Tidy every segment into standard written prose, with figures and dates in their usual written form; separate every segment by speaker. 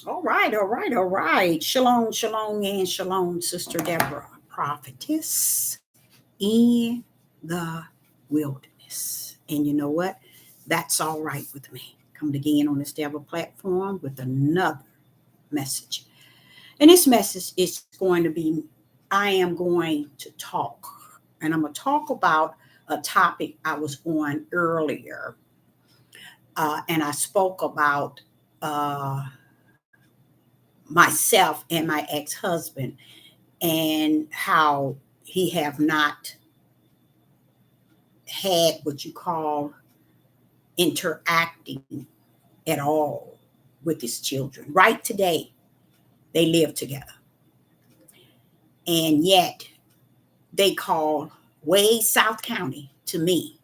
Speaker 1: All right, all right, all right. Shalom, shalom, and shalom, Sister Deborah, prophetess in the wilderness. And you know what? That's all right with me. Coming again on this Deborah platform with another message. And this message is going to be I am going to talk, and I'm going to talk about a topic I was on earlier. And I spoke about myself and my ex-husband and how he have not had what you call interacting at all with his children. Right today, they live together. And yet they call Wade, South County to me.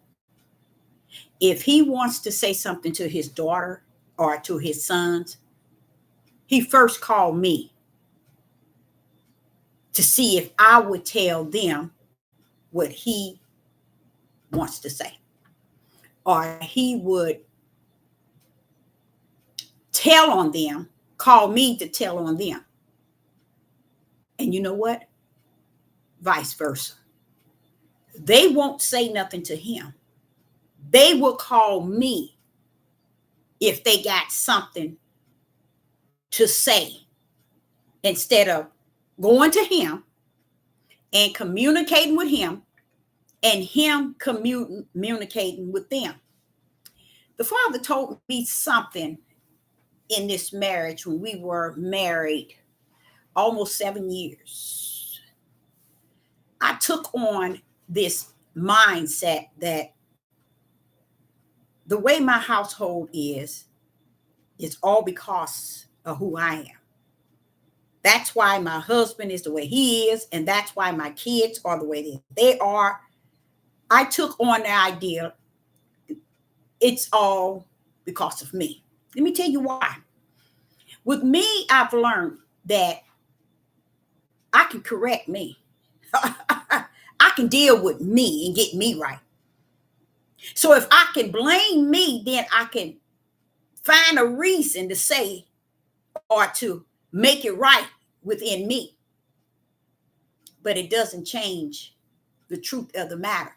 Speaker 1: If he wants to say something to his daughter or to his sons, he first called me to see if I would tell them what he wants to say. Or he would tell on them, call me to tell on them. And you know what? Vice versa. They won't say nothing to him. They will call me if they got something to say instead of going to him and communicating with him and him communicating with them. The father told me something in this marriage when we were married almost 7 years. I took on this mindset that the way my household is all because of who I am. That's why my husband is the way he is, and that's why my kids are the way they are. I took on the idea it's all because of me. Let me tell you why. With me, I've learned that I can correct me. I can deal with me and get me right. So if I can blame me, then I can find a reason to say or to make it right within me. But it doesn't change the truth of the matter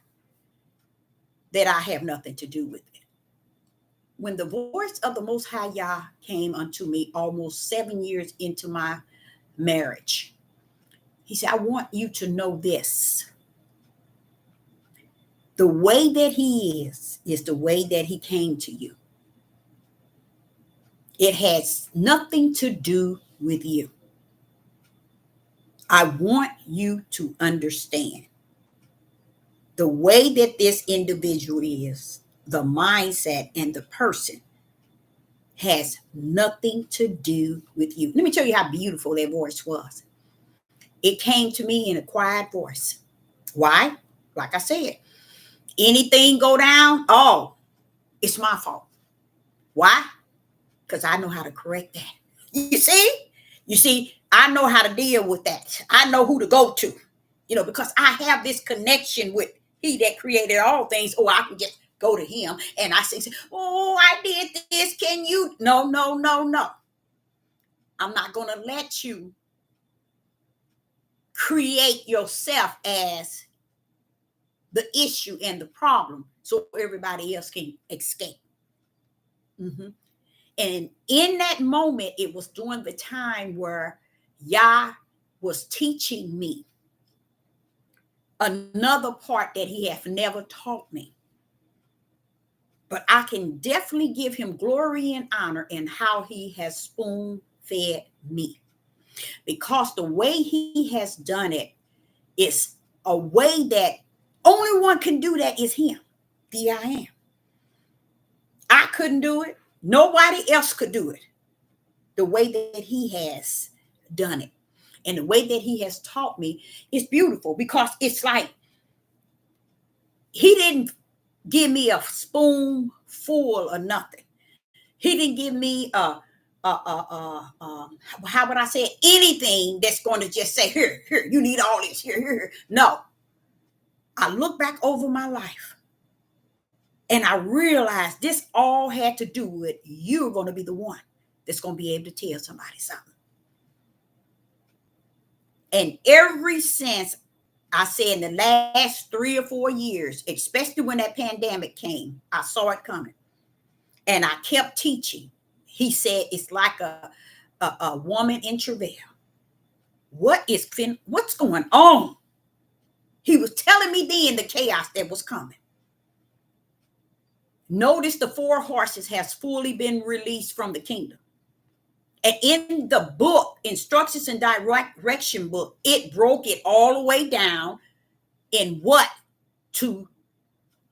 Speaker 1: that I have nothing to do with it. When the voice of the Most High Yah came unto me almost 7 years into my marriage, he said, I want you to know this. The way that he is the way that he came to you. It has nothing to do with you. I want you to understand the way that this individual is, the mindset and the person has nothing to do with you. Let me tell you how beautiful that voice was. It came to me in a quiet voice. Why? Like I said, anything go down, oh, it's my fault. Why? Because I know how to correct that. You see? You see, I know how to deal with that. I know who to go to, because I have this connection with he that created all things. Oh, I can just go to him and I say, oh, I did this. Can you? No, no, no, no. I'm not going to let you create yourself as the issue and the problem so everybody else can escape. Mm-hmm. And in that moment, it was during the time where Yah was teaching me another part that he had never taught me. But I can definitely give him glory and honor in how he has spoon fed me. Because the way he has done it is a way that only one can do that is him, the I am. I couldn't do it. Nobody else could do it the way that he has done it. And the way that he has taught me is beautiful because it's like he didn't give me a spoonful of nothing. He didn't give me how would I say it? Anything that's going to just say, here, you need all this, here. No. I look back over my life and I realized this all had to do with you're going to be the one that's going to be able to tell somebody something. And ever since, I say in the last 3 or 4 years, especially when that pandemic came, I saw it coming. And I kept teaching. He said, it's like a woman in travail. What's going on? He was telling me then the chaos that was coming. Notice the 4 horses has fully been released from the kingdom. And in the book, Instructions and Direction book, it broke it all the way down in what to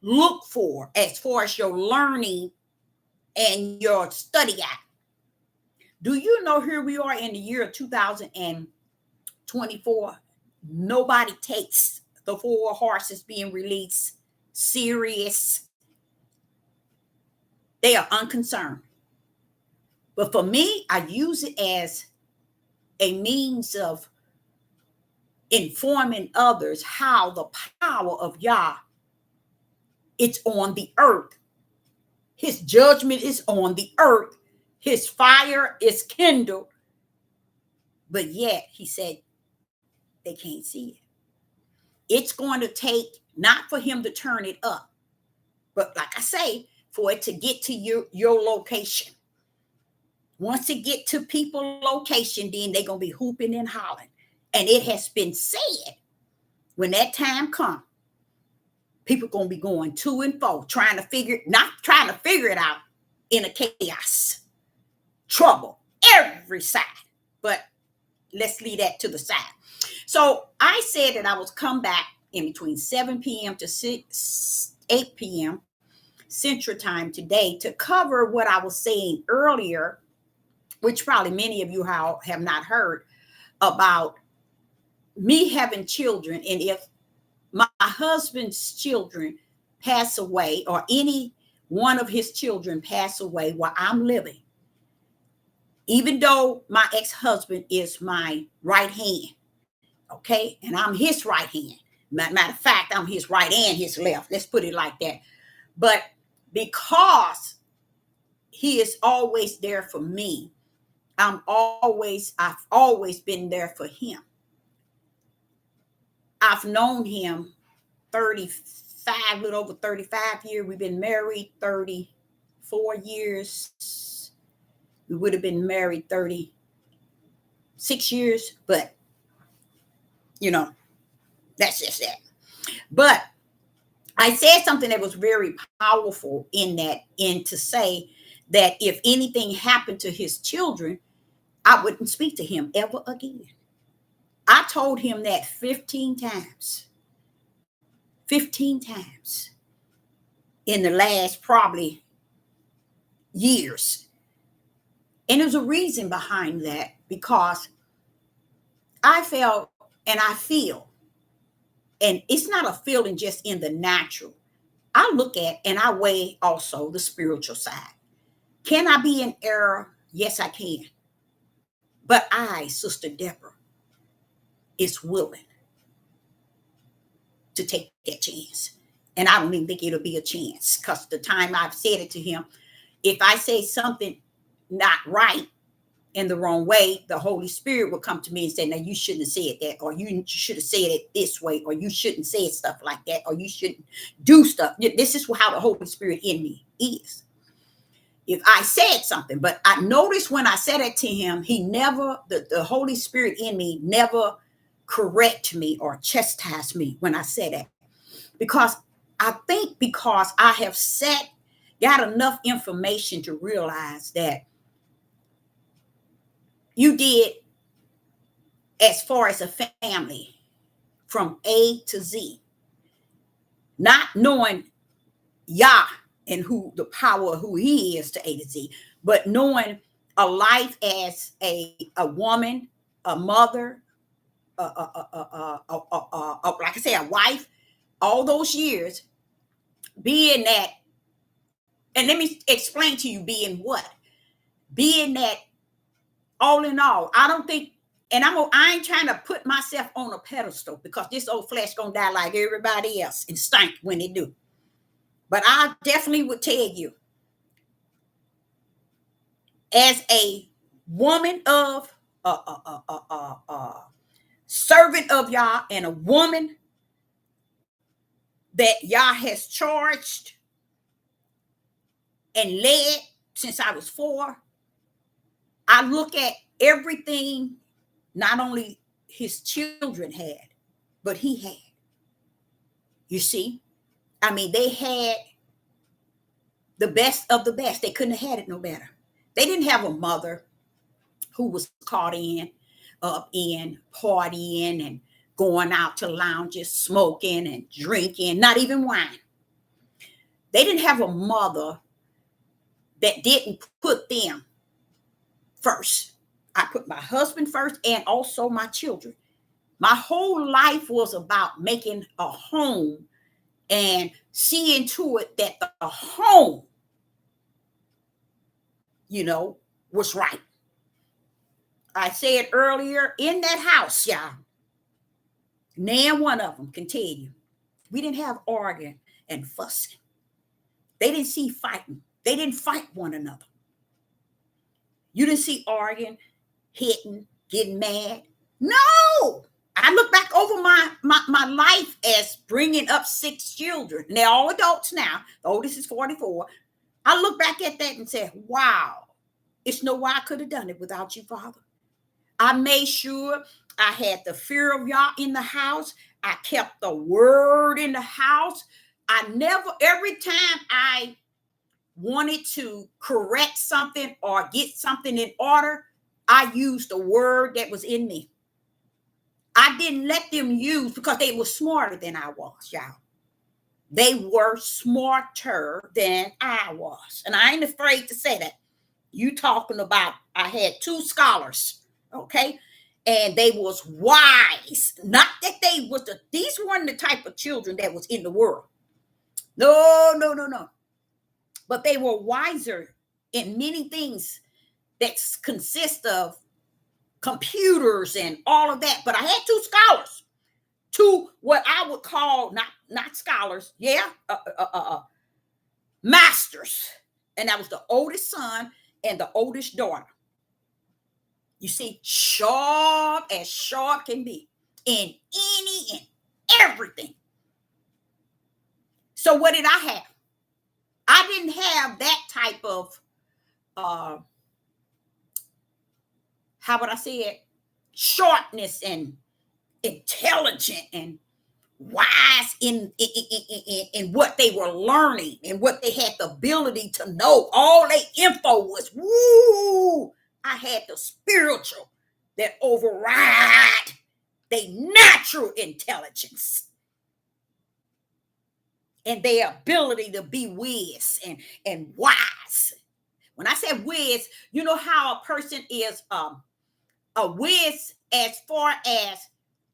Speaker 1: look for as far as your learning and your study at. Do you know here we are in the year of 2024? Nobody takes the 4 horses being released serious. They are unconcerned. But for me, I use it as a means of informing others how the power of Yah, it's on the earth. His judgment is on the earth. His fire is kindled. But yet, he said, they can't see it. It's going to take, not for him to turn it up, but like I say, for it to get to your location. Once it get to people's location, then they're going to be hooping and hollering. And it has been said, when that time comes, people going to be going to and fro, not trying to figure it out in a chaos, trouble, every side. But let's leave that to the side. So I said that I was come back in between 7 p.m. to 8 p.m. Central Time today to cover what I was saying earlier, which probably many of you have not heard, about me having children. And if my husband's children pass away, or any one of his children pass away while I'm living, even though my ex-husband is my right hand, okay, and I'm his right hand. Matter of fact, I'm his right and his left. Let's put it like that. But because he is always there for me, I've always been there for him. I've known him 35, a little over 35 years. We've been married 34 years. We would have been married 36 years, but that's just that. But I said something that was very powerful in to say that if anything happened to his children, I wouldn't speak to him ever again. I told him that 15 times. 15 times in the last probably years. And there's a reason behind that, because I felt and I feel, and it's not a feeling just in the natural. I look at and I weigh also the spiritual side. Can I be in error? Yes, I can. But I, Sister Deborah, is willing to take that chance. And I don't even think it'll be a chance, because the time I've said it to him, if I say something not right in the wrong way, the Holy Spirit will come to me and say, now you shouldn't have said that, or you should have said it this way, or you shouldn't say stuff like that, or you shouldn't do stuff. This is how the Holy Spirit in me is. If I said something, but I noticed when I said it to him, the Holy Spirit in me never correct me or chastise me when I said that. Because I think because I have got enough information to realize that you did, as far as a family, from A to Z, not knowing Yah and who the power of who he is to A to Z, but knowing a life as a woman, a mother, like I say, a wife, all those years, being that, and let me explain to you being what? Being that, all in all, I don't think, and I ain't trying to put myself on a pedestal, because this old flesh gonna die like everybody else and stink when they do. But I definitely would tell you, as a woman of servant of Yah, and a woman that Yah has charged and led since I was 4. I look at everything not only his children had, but he had. You see? I mean, they had the best of the best. They couldn't have had it no better. They didn't have a mother who was caught up in partying and going out to lounges, smoking and drinking, not even wine. They didn't have a mother that didn't put them first. I put my husband first and also my children. My whole life was about making a home and seeing to it that the home, was right. I said earlier, in that house, y'all, nan one of them can tell you, we didn't have arguing and fussing. They didn't see fighting. They didn't fight one another. You didn't see arguing, hitting, getting mad. No! I look back over my life as bringing up 6 children. And they're all adults now. The oldest is 44. I look back at that and say, wow, it's no way I could have done it without you, Father. I made sure I had the fear of Yah in the house. I kept the word in the house. Every time I wanted to correct something or get something in order, I used the word that was in me. I didn't let them use, because they were smarter than I was, y'all. They were smarter than I was. And I ain't afraid to say that. You talking about, I had 2 scholars, okay? And they was wise. Not that they was these weren't the type of children that was in the world. No. But they were wiser in many things that consist of computers and all of that. But I had 2 scholars, 2 what I would call not scholars, masters. And that was the oldest son and the oldest daughter. You see, sharp as sharp can be in any and everything. So what did I have? I didn't have that type of how would I say it? Sharpness and intelligent and wise in what they were learning and what they had the ability to know. All their info was woo. I had the spiritual that override their natural intelligence and their ability to be whiz and wise. When I say whiz, you know how a person is a whiz as far as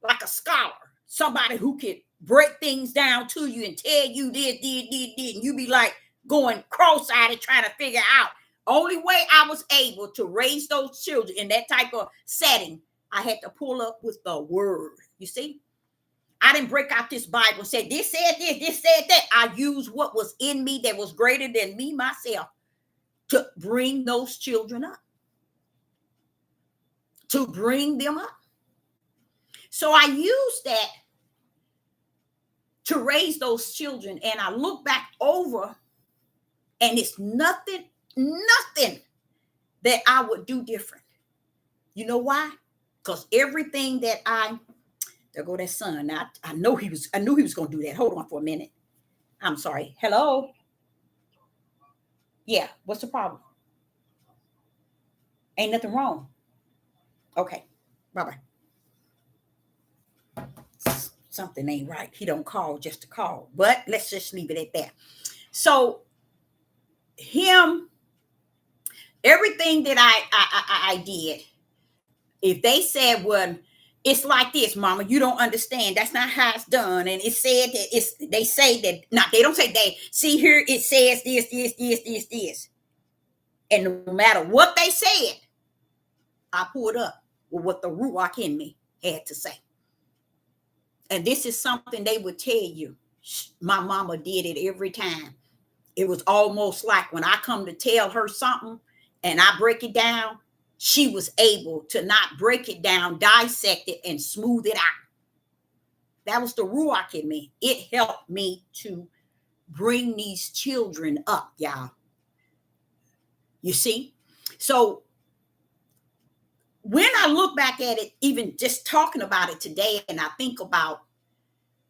Speaker 1: like a scholar, somebody who can break things down to you and tell you this, and you be like going cross-eyed and trying to figure out. Only way I was able to raise those children in that type of setting, I had to pull up with the word. You see? I didn't break out this Bible and say, this said this said that. I used what was in me that was greater than me myself to bring those children up. To bring them up. So I used that to raise those children. And I look back over and it's nothing that I would do different. You know why? Because everything that there go that son. Now, I knew he was going to do that. Hold on for a minute. I'm sorry. Hello? Yeah. What's the problem? Ain't nothing wrong. Okay. Bye-bye. Something ain't right. He don't call just to call. But let's just leave it at that. So everything that I did, if they said, well, it's like this, mama, you don't understand. That's not how it's done. And it said that they say that, not, they don't say they, see here, it says this. And no matter what they said, I pulled up with what the Ruach in me had to say. And this is something they would tell you. My mama did it every time. It was almost like when I come to tell her something and I break it down, she was able to not break it down, dissect it, and smooth it out. That was the Ruach in me. It helped me to bring these children up, y'all. You see? So when I look back at it, even just talking about it today, and I think about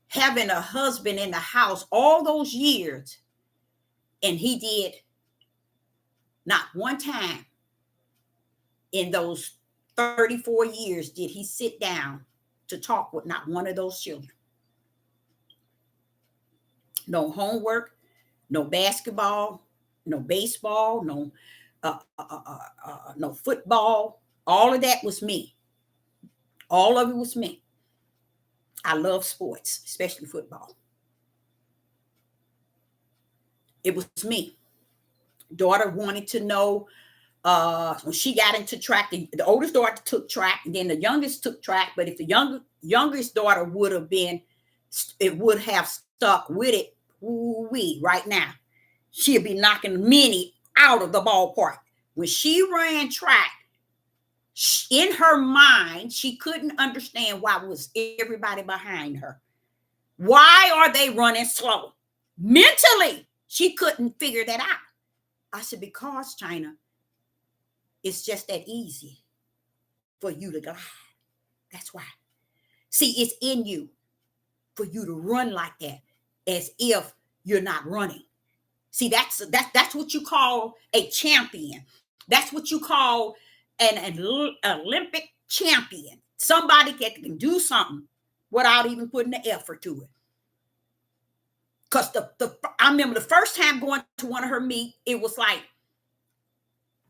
Speaker 1: having a husband in the house all those years, and he did not one time in those 34 years did he sit down to talk with not one of those children. No homework, no basketball, no baseball, no football. All of that was me. All of it was me. I love sports, especially football. It was me. Daughter wanted to know when she got into track. The oldest daughter took track, and then the youngest took track. But if the youngest daughter would have been, it would have stuck with it. Ooh-wee, right now, she'd be knocking many out of the ballpark. When she ran track, in her mind, she couldn't understand why was everybody behind her. Why are they running slow? Mentally, she couldn't figure that out. I said, because China, it's just that easy for you to glide. That's why. See, it's in you for you to run like that, as if you're not running. See, that's what you call a champion. That's what you call an Olympic champion. Somebody that can do something without even putting the effort to it. Because I remember the first time going to one of her meet, it was like,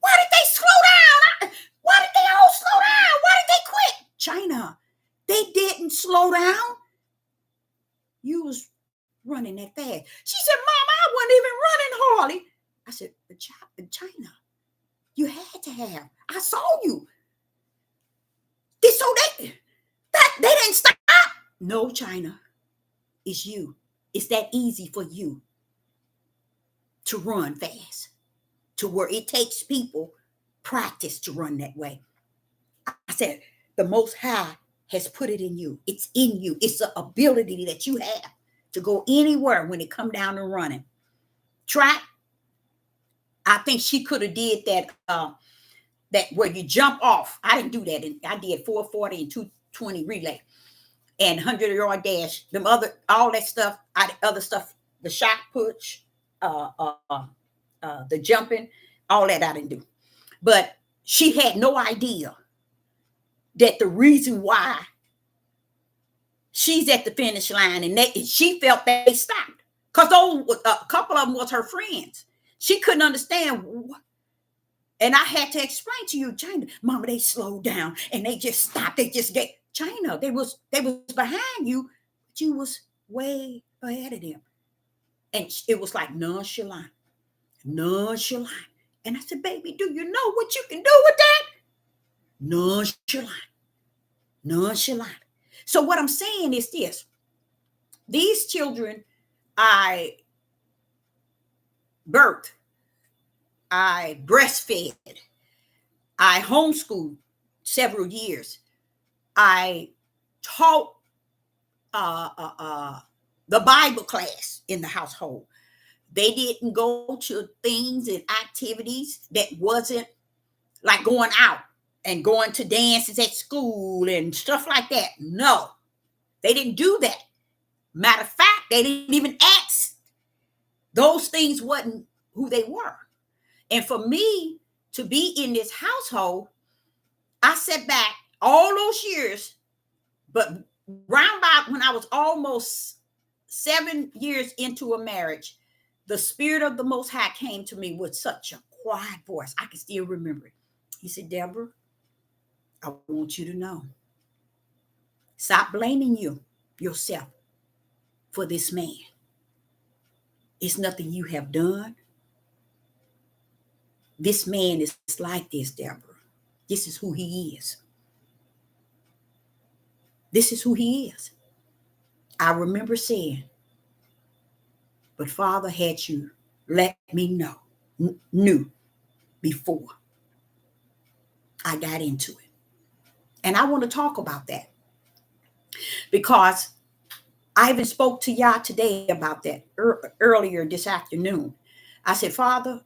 Speaker 1: why did they slow down? Why did they all slow down? Why did they quit? China, they didn't slow down. You was running that fast. She said, Mama, I wasn't even running hardly. I said, but China, you had to have. I saw you. So they didn't stop. No, China, it's you. It's that easy for you to run fast, to where it takes people practice to run that way. I said, the Most High has put it in you. It's in you. It's an ability that you have to go anywhere when it come down to running. Track, I think she could have did that that where you jump off. I didn't do that. I did 440 and 220 relay and 100-yard dash. All that stuff, other stuff, the shot push, the jumping, all that I didn't do. But she had no idea that the reason why she's at the finish line, and she felt they stopped because a couple of them was her friends. She couldn't understand, and I had to explain to you, China, Mama, they slowed down and they just stopped. They just get China. They was behind you, but you was way ahead of them, and it was like nonchalant. And I said, baby, do you know what you can do with that? Nonchalant. So what I'm saying is this: these children, I birthed, I breastfed, I homeschooled several years. I taught the Bible class in the household. They didn't go to things and activities that wasn't like going out and going to dances at school and stuff like that. No, they didn't do that. Matter of fact, they didn't even ask. Those things wasn't who they were. And for me to be in this household, I sat back all those years, but round about when I was almost 7 years into a marriage, the Spirit of the Most High came to me with such a quiet voice. I can still remember it. He said, Deborah, I want you to know. Stop blaming yourself for this man. It's nothing you have done. This man is like this, Deborah. This is who he is. This is who he is. I remember saying, but Father, had you let me knew before. I got into it. And I want to talk about that because I even spoke to y'all today about that earlier this afternoon. I said, Father,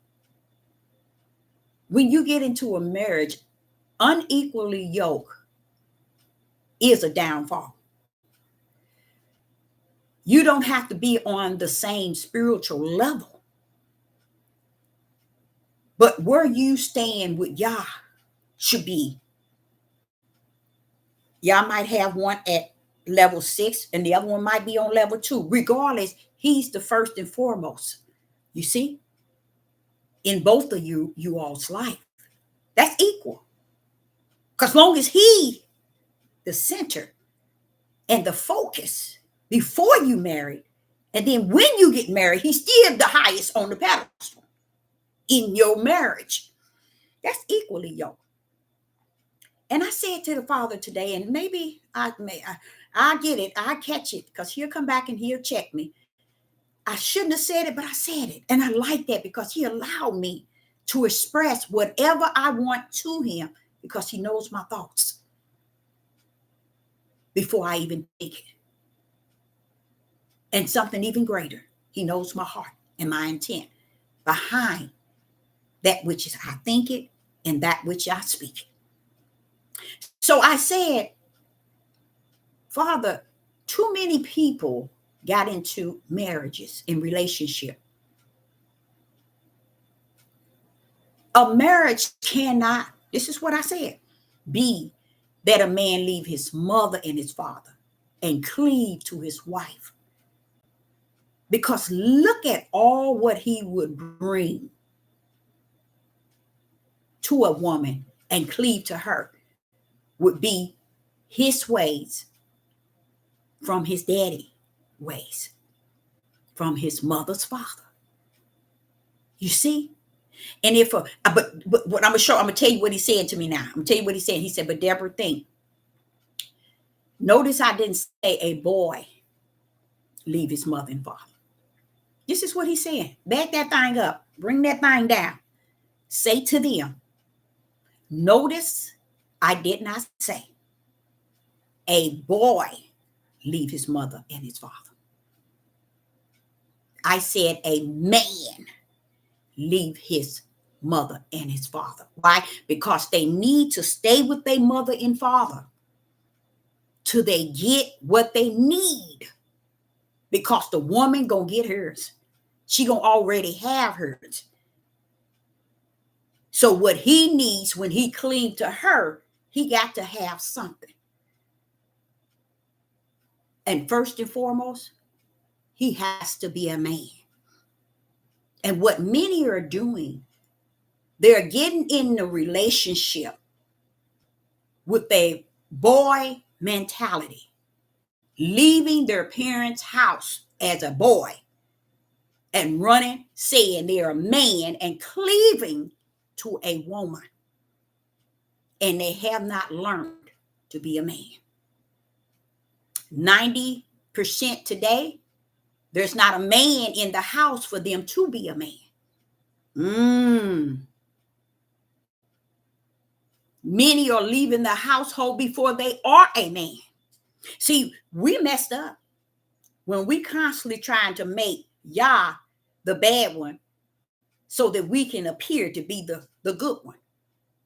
Speaker 1: when you get into a marriage, unequally yoked is a downfall. You don't have to be on the same spiritual level, but where you stand with Yah should be. Y'all might have one at level 6 and the other one might be on level 2. Regardless, he's the first and foremost. You see, in both of you all's life, that's equal. Because long as he, the center and the focus before you marry, and then when you get married, he's still the highest on the pedestal in your marriage. That's equally yoked. And I said to the Father today, and maybe I get it, I catch it, because he'll come back and he'll check me. I shouldn't have said it, but I said it. And I like that because he allowed me to express whatever I want to him because he knows my thoughts before I even think it. And something even greater, he knows my heart and my intent behind that which is I think it and that which I speak it. So I said, Father, too many people got into marriages and relationship. A marriage cannot, this is what I said, be that a man leave his mother and his father and cleave to his wife. Because look at all what he would bring to a woman and cleave to her would be his ways from his daddy ways, from his mother's father. You see? And if, but what I'm going to tell you what he said to me now. I'm going to tell you what he said. He said, but Deborah, think. Notice I didn't say a boy leave his mother and father. This is what he's saying. Back that thing up. Bring that thing down. Say to them, notice I did not say a boy leave his mother and his father. I said a man leave his mother and his father. Why? Because they need to stay with their mother and father till they get what they need. Because the woman gonna get hers. She gonna already have hers. So what he needs when he cleaves to her, he got to have something. And first and foremost, he has to be a man. And what many are doing, they're getting in the relationship with a boy mentality, leaving their parents' house as a boy and running, saying they're a man and cleaving to a woman. And they have not learned to be a man. 90% today, there's not a man in the house for them to be a man. Many are leaving the household before they are a man. See, we messed up when we constantly trying to make Yah the bad one so that we can appear to be the good one.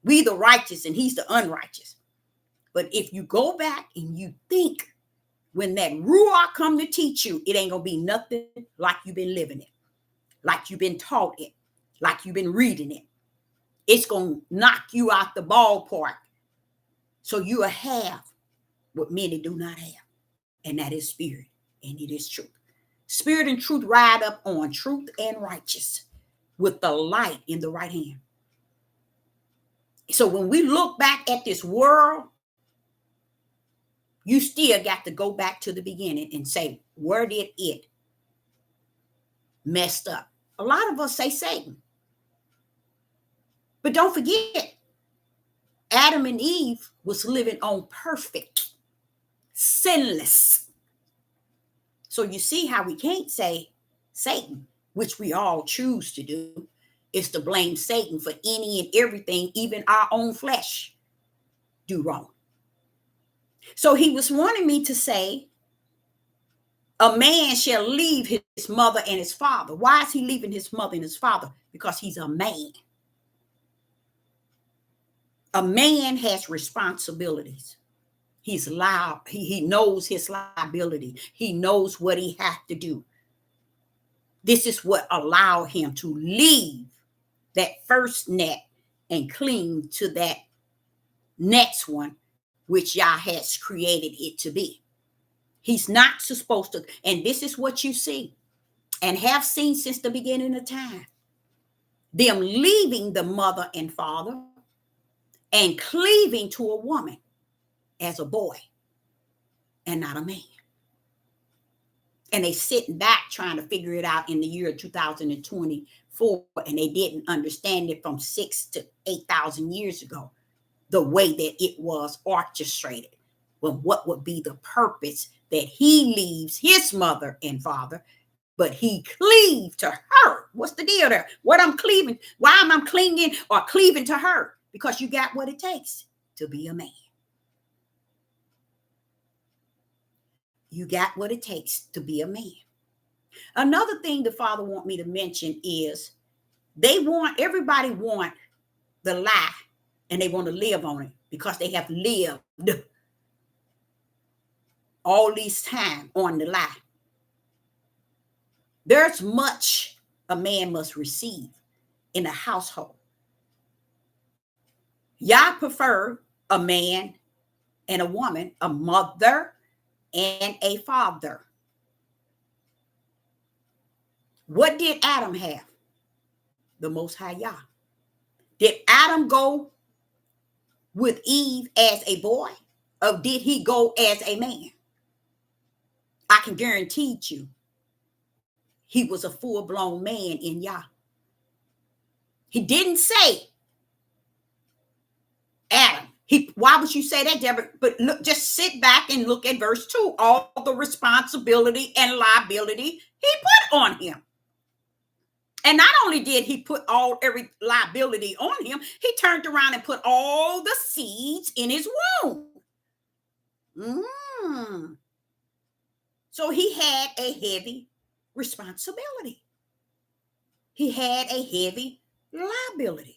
Speaker 1: We the righteous and he's the unrighteous. But if you go back and you think when that Ruach come to teach you, it ain't going to be nothing like you've been living it, like you've been taught it, like you've been reading it. It's going to knock you out the ballpark. So you will have what many do not have. And that is spirit. And it is truth. Spirit and truth ride up on truth and righteous with the light in the right hand. So when we look back at this world, you still got to go back to the beginning and say, where did it messed up? A lot of us say Satan. But don't forget, Adam and Eve was living on perfect, sinless. So you see how we can't say Satan, which we all choose to do, is to blame Satan for any and everything, even our own flesh. do wrong. So he was wanting me to say, a man shall leave his mother and his father. Why is he leaving his mother and his father? Because he's a man. A man has responsibilities. He's loud. He knows his liability. He knows what he has to do. This is what allowed him to leave that first net and cling to that next one, which Yah has created it to be. He's not supposed to. And this is what you see and have seen since the beginning of time. Them leaving the mother and father and cleaving to a woman as a boy and not a man. And they sitting back trying to figure it out in the year 2024, and they didn't understand it from 6,000 to 8,000 years ago, the way that it was orchestrated. Well, what would be the purpose that he leaves his mother and father, but he cleaved to her? What's the deal there? What I'm cleaving? Why am I clinging or cleaving to her? Because you got what it takes to be a man. You got what it takes to be a man. Another thing the Father want me to mention is everybody want the lie, and they want to live on it because they have lived all this time on the lie. There's much a man must receive in a household. Y'all prefer a man and a woman, a mother and a father. What did Adam have? The Most High Yah. Did Adam go with Eve as a boy, or did he go as a man? I can guarantee you he was a full-blown man in Yah. He didn't say Adam. Why would you say that, Deborah? But look, just sit back and look at verse 2. All the responsibility and liability he put on him. And not only did he put every liability on him, he turned around and put all the seeds in his womb. So he had a heavy responsibility. He had a heavy liability.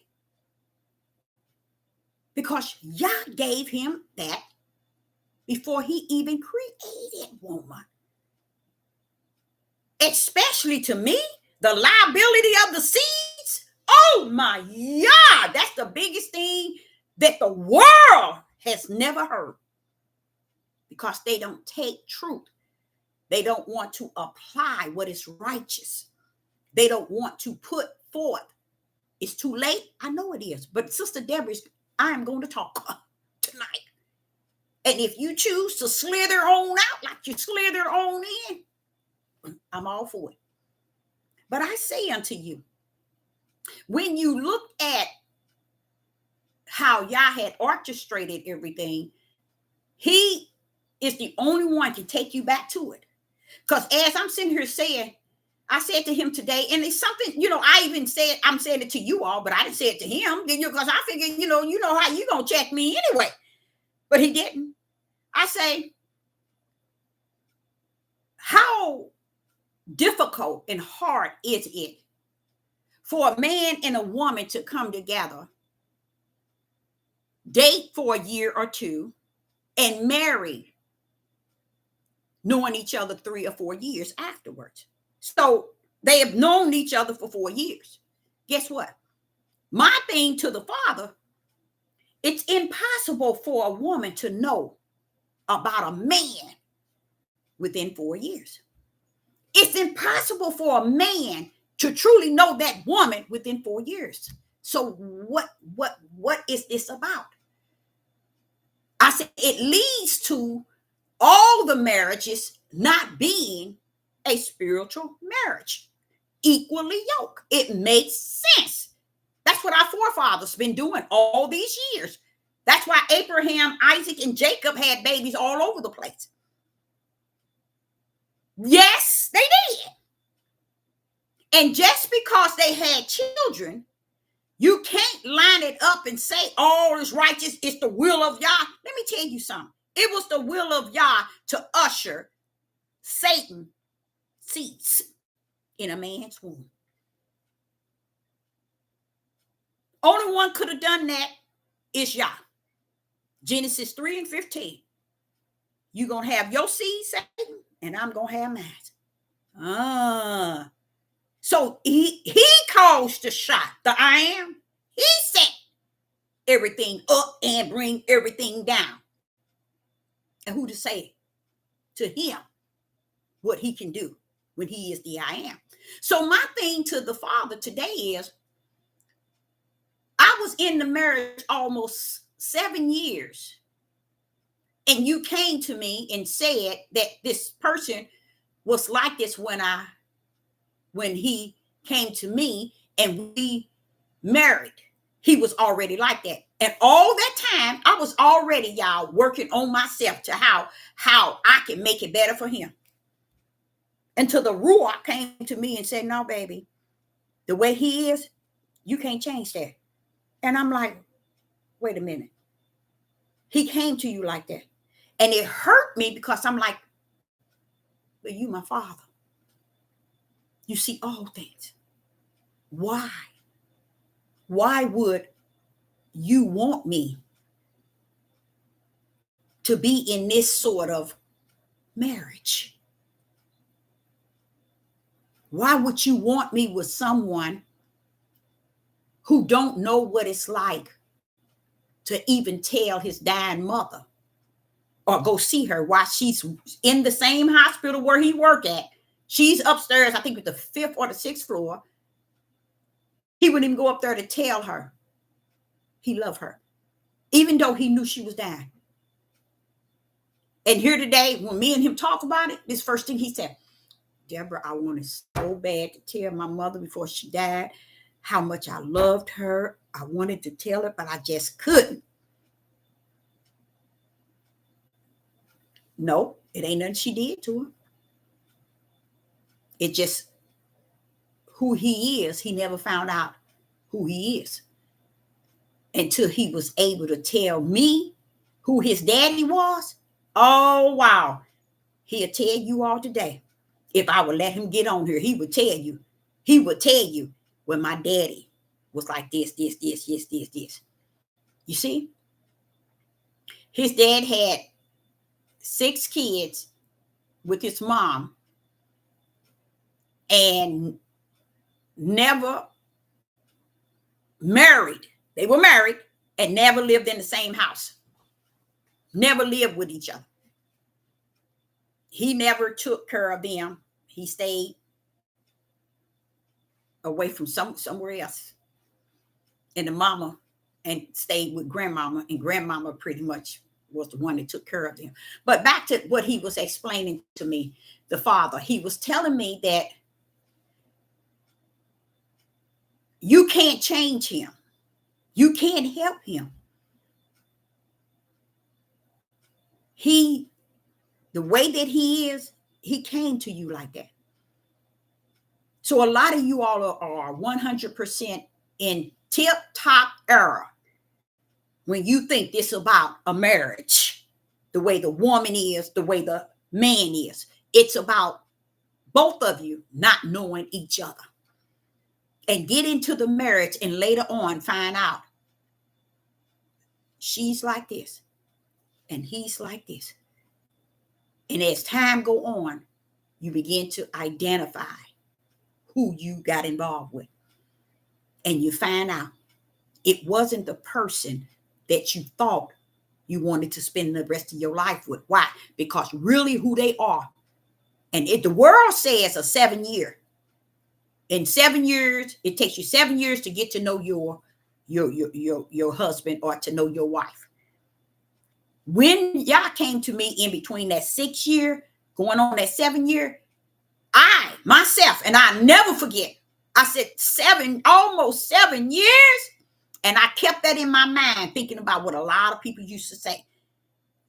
Speaker 1: Because Yah gave him that before he even created woman. Especially to me, the liability of the seeds. Oh my Yah, that's the biggest thing that the world has never heard. Because they don't take truth. They don't want to apply what is righteous. They don't want to put forth. It's too late. I know it is. But Sister Deborah, I am going to talk tonight. And if you choose to slither on out like you slither on in, I'm all for it. But I say unto you, when you look at how Yah had orchestrated everything, he is the only one to take you back to it. Because as I'm sitting here saying, I said to him today, and it's something, I even said, I'm saying it to you all, but I didn't say it to him, because I figured, you know how you going to check me anyway. But he didn't. I say, how difficult and hard is it for a man and a woman to come together, date for a year or two, and marry, knowing each other 3 or 4 years afterwards? So they have known each other for 4 years. Guess what? My thing to the Father, it's impossible for a woman to know about a man within 4 years. It's impossible for a man to truly know that woman within 4 years. So what is this about? I said it leads to all the marriages not being a spiritual marriage, equally yoked. It makes sense. That's what our forefathers been doing all these years. That's why Abraham, Isaac, and Jacob had babies all over the place. Yes, they did. And just because they had children You can't line it up and say all is righteous. It's the will of Yah. Let me tell you something. It was the will of Yah to usher Satan seats in a man's womb. Only one could have done that is Yah. Genesis 3:15. You're going to have your seed, Satan, and I'm going to have mine. So he calls the shot, the I am. He set everything up and bring everything down. And who to say to him what he can do when he is the I am. So my thing to the Father today is, I was in the marriage almost 7 years. And you came to me and said that this person was like this when he came to me and we married. He was already like that. And all that time, I was already, y'all, working on myself to how I can make it better for him. Until the Ruach came to me and said, no, baby, the way he is, you can't change that. And I'm like, wait a minute. He came to you like that. And it hurt me because I'm like, but you, my Father, you see all things. Why? Why would you want me to be in this sort of marriage? Why would you want me with someone who don't know what it's like to even tell his dying mother or go see her while she's in the same hospital where he work at? She's upstairs, I think with the 5th or the 6th floor. He wouldn't even go up there to tell her he loved her, even though he knew she was dying. And here today, when me and him talk about it, this first thing he said, Deborah, I wanted so bad to tell my mother before she died how much I loved her. I wanted to tell her, but I just couldn't. No, it ain't nothing she did to her. It just who he is. He never found out who he is until he was able to tell me who his daddy was. Oh, wow. He'll tell you all today. If I would let him get on here, he would tell you. He would tell you when my daddy was like this. You see? His dad had 6 kids with his mom and never married. They were married and never lived in the same house. Never lived with each other. He never took care of them. He stayed away from somewhere else. And the mama and stayed with grandmama, and grandmama pretty much was the one that took care of them. But back to what he was explaining to me, the Father, he was telling me that you can't change him. You can't help him. The way that he is, he came to you like that. So a lot of you all are 100% in tip-top error when you think this about a marriage, the way the woman is, the way the man is. It's about both of you not knowing each other. And get into the marriage and later on find out she's like this and he's like this. And as time go on, you begin to identify who you got involved with. And you find out it wasn't the person that you thought you wanted to spend the rest of your life with. Why? Because really who they are. And if the world says a 7 year, in 7 years, it takes you 7 years to get to know your husband or to know your wife. When y'all came to me in between that 6 year, going on that 7 year, I myself, and I never forget, I said almost 7 years. And I kept that in my mind, thinking about what a lot of people used to say.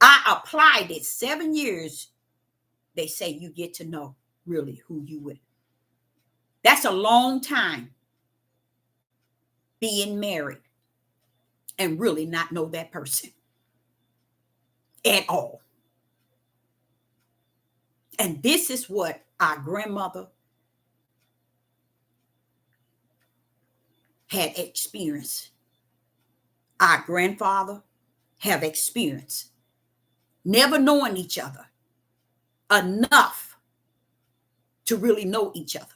Speaker 1: I applied it 7 years. They say you get to know really who you with. That's a long time being married and really not know that person at all. And this is what our grandmother had experienced. Our grandfather have experienced. Never knowing each other enough to really know each other.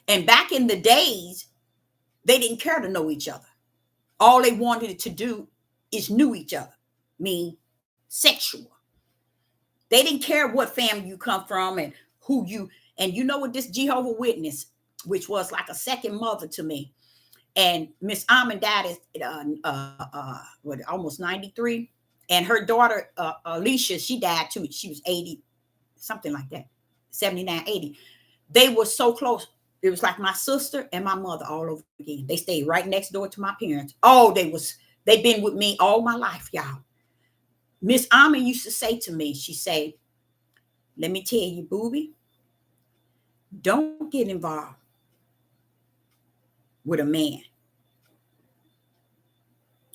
Speaker 1: And back in the days, they didn't care to know each other. All they wanted to do is knew each other, mean sexual. They didn't care what family you come from and who you, and you know what, this Jehovah's Witness, which was like a second mother to me. And Miss Almond died at almost 93. And her daughter, Alicia, she died too. She was 80, something like that, 79, 80. They were so close. It was like my sister and my mother all over again. They stayed right next door to my parents. Oh, they've been with me all my life, y'all. Miss Almond used to say to me, she said, let me tell you, booby, don't get involved with a man.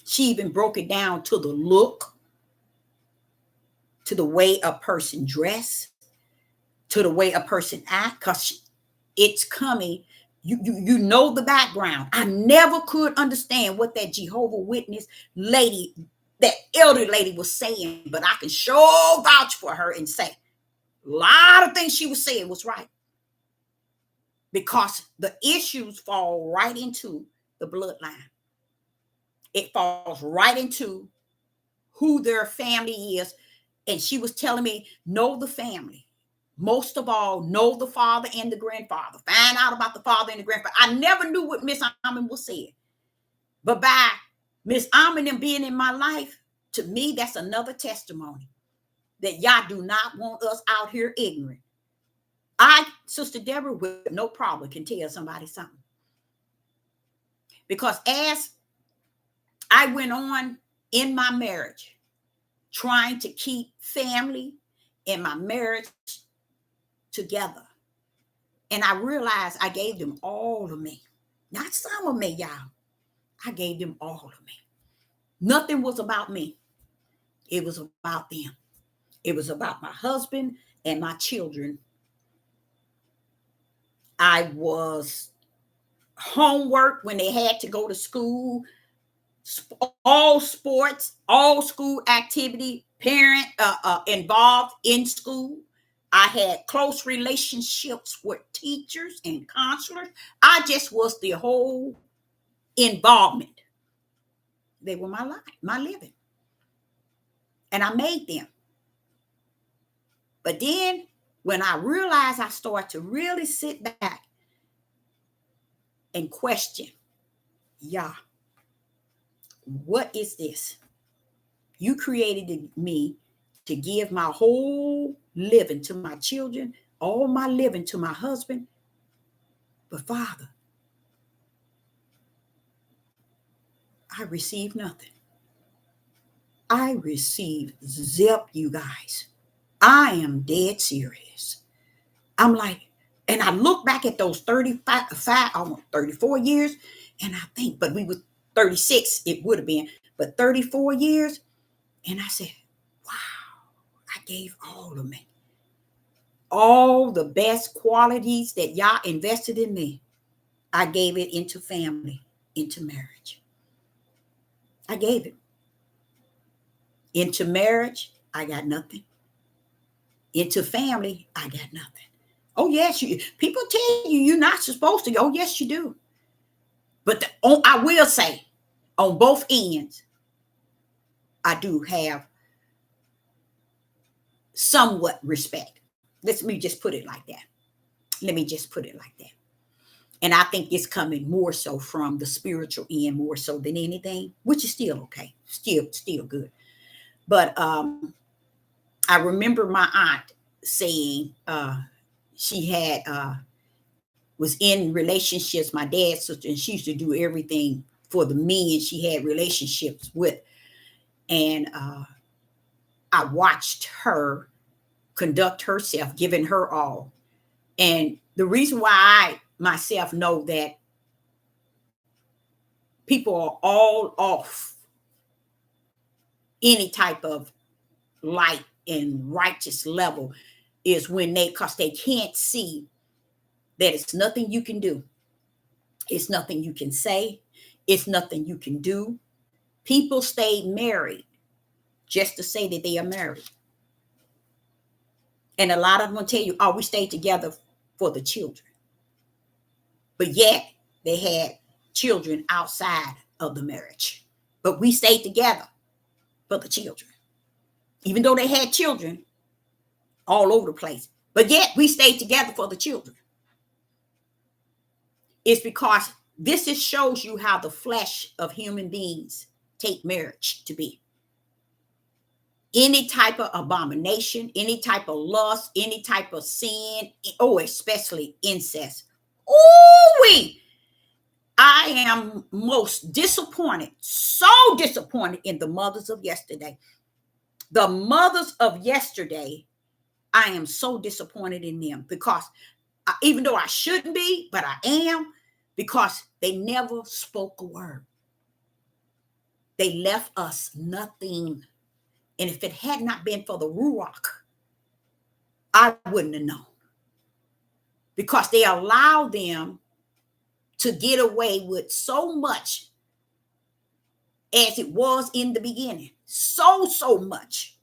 Speaker 1: She even broke it down to the look, to the way a person dress, to the way a person act, because it's coming. You know the background. I never could understand what that Jehovah's Witness lady, that elder lady was saying, but I can sure vouch for her and say a lot of things she was saying was right. Because the issues fall right into the bloodline. It falls right into who their family is. And she was telling me, know the family. Most of all, know the father and the grandfather. Find out about the father and the grandfather. I never knew what Miss Almond was saying. But by Miss Almond being in my life, to me, that's another testimony that y'all do not want us out here ignorant. Sister Deborah, with no problem, can tell somebody something. Because as I went on in my marriage, trying to keep family and my marriage together, and I realized I gave them all of me. Not some of me, y'all. I gave them all of me. Nothing was about me. It was about them. It was about my husband and my children. I was homework when they had to go to school, all sports, all school activity, parent involved in school. I had close relationships with teachers and counselors. I just was the whole involvement. They were my life, my living. And I made them. But then when I realized, I started to really sit back and question, Yah, what is this? You created me to give my whole living to my children, all my living to my husband. But Father, I received nothing. I received zip, you guys. I am dead serious. I'm like, and I look back at those almost 34 years, and I think, but we were 36, it would have been, but 34 years. And I said, wow, I gave all of me. All the best qualities that y'all invested in me, I gave it into family, into marriage. I gave it. Into marriage, I got nothing. Into family, I got nothing. Oh, yes, people tell you you're not supposed to. Oh, yes, you do. But I will say, on both ends, I do have somewhat respect. Let me just put it like that. Let me just put it like that. And I think it's coming more so from the spiritual end, more so than anything, which is still okay. Still good. But I remember my aunt saying she had was in relationships, my dad's sister, and she used to do everything for the men she had relationships with. And I watched her conduct herself, giving her all. And the reason why I myself know that people are all off any type of light and righteous level is when because they can't see that it's nothing you can do. It's nothing you can say. It's nothing you can do. People stay married just to say that they are married. And a lot of them will tell you, oh, we stayed together for the children. But yet they had children outside of the marriage. But we stayed together for the children. Even though they had children all over the place. But yet we stayed together for the children. It's because this shows you how the flesh of human beings take marriage to be. Any type of abomination, any type of lust, any type of sin, especially incest. I am most disappointed, so disappointed in the mothers of yesterday. The mothers of yesterday, I am so disappointed in them because even though I shouldn't be, but I am, because they never spoke a word. They left us nothing. And if it had not been for the Ruach, I wouldn't have known. Because they allowed them to get away with so much as it was in the beginning. So much.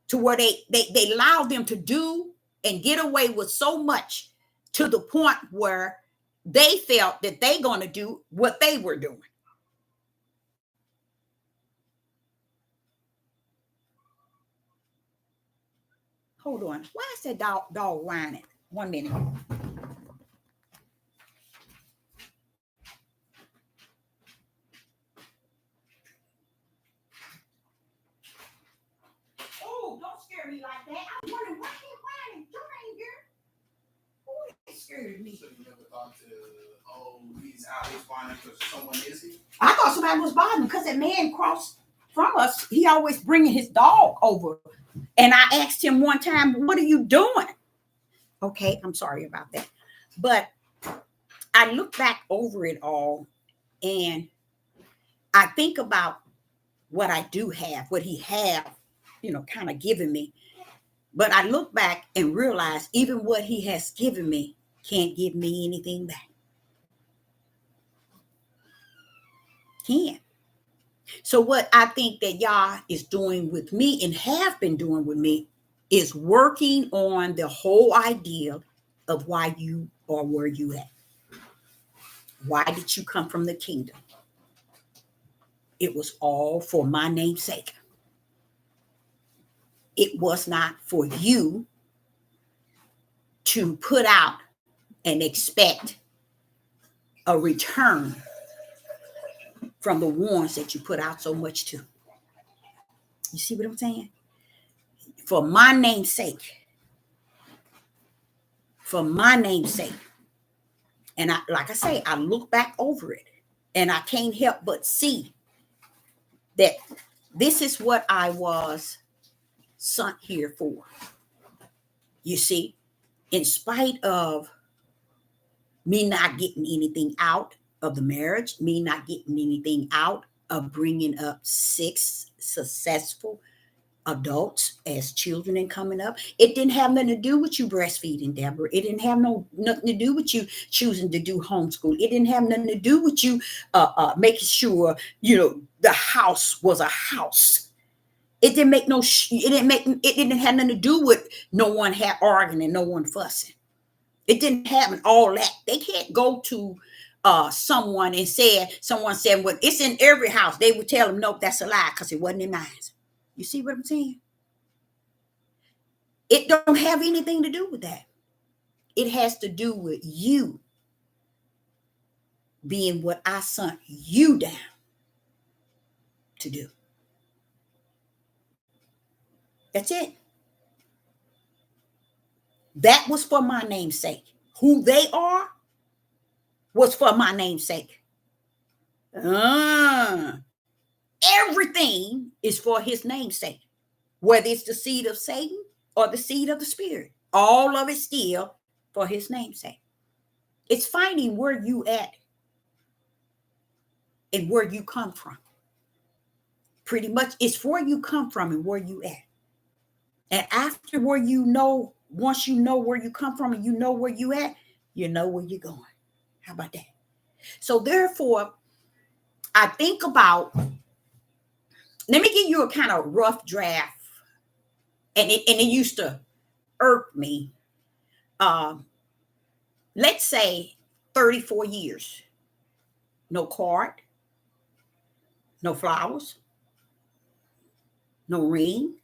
Speaker 1: To where they allowed them to do and get away with so much to the point where they felt that they're going to do what they were doing. Hold on. Why is that dog whining? 1 minute. Oh, don't scare me like that. I'm wondering why he's whining. Don't girl. Oh, it scared me.
Speaker 2: So you never thought he's out, he's whining because someone is he?
Speaker 1: I thought somebody was bothering because that man crossed from us. He always bringing his dog over. And I asked him one time, what are you doing? Okay, I'm sorry about that. But I look back over it all and I think about what I do have, what he have, kind of given me. But I look back and realize even what he has given me can't give me anything back. Can't. So what I think that Yah is doing with me and have been doing with me is working on the whole idea of why you are where you at. Why did you come from the kingdom? It was all for my name's sake. It was not for you to put out and expect a return from the ones that you put out so much to. You see what I'm saying? For my name's sake. For my name's sake. And like I say, I look back over it and I can't help but see that this is what I was sent here for. You see, in spite of me not getting anything out of the marriage, me not getting anything out of bringing up 6 successful adults as children and coming up. It didn't have nothing to do with you breastfeeding, Deborah. It didn't have nothing to do with you choosing to do homeschool. It didn't have nothing to do with you making sure, the house was a house. It didn't make it didn't have nothing to do with no one had arguing and no one fussing. It didn't have all that. They can't go to someone and someone said, well, it's in every house. They would tell them, nope, that's a lie because it wasn't in mine. You see what I'm saying? It don't have anything to do with that. It has to do with you being what I sent you down to do. That's it. That was for my name's sake. Who they are was for my name's sake. Everything is for his name's sake. Whether it's the seed of Satan or the seed of the Spirit. All of it still for his name's sake. It's finding where you at and where you come from. Pretty much it's where you come from and where you at. And after where you know, once you know where you come from and you know where you at, you know where you're going. How about that? So therefore, I think about, let me give you a kind of rough draft. And it used to irk me. Let's say 34 years. No card, no flowers, no ring,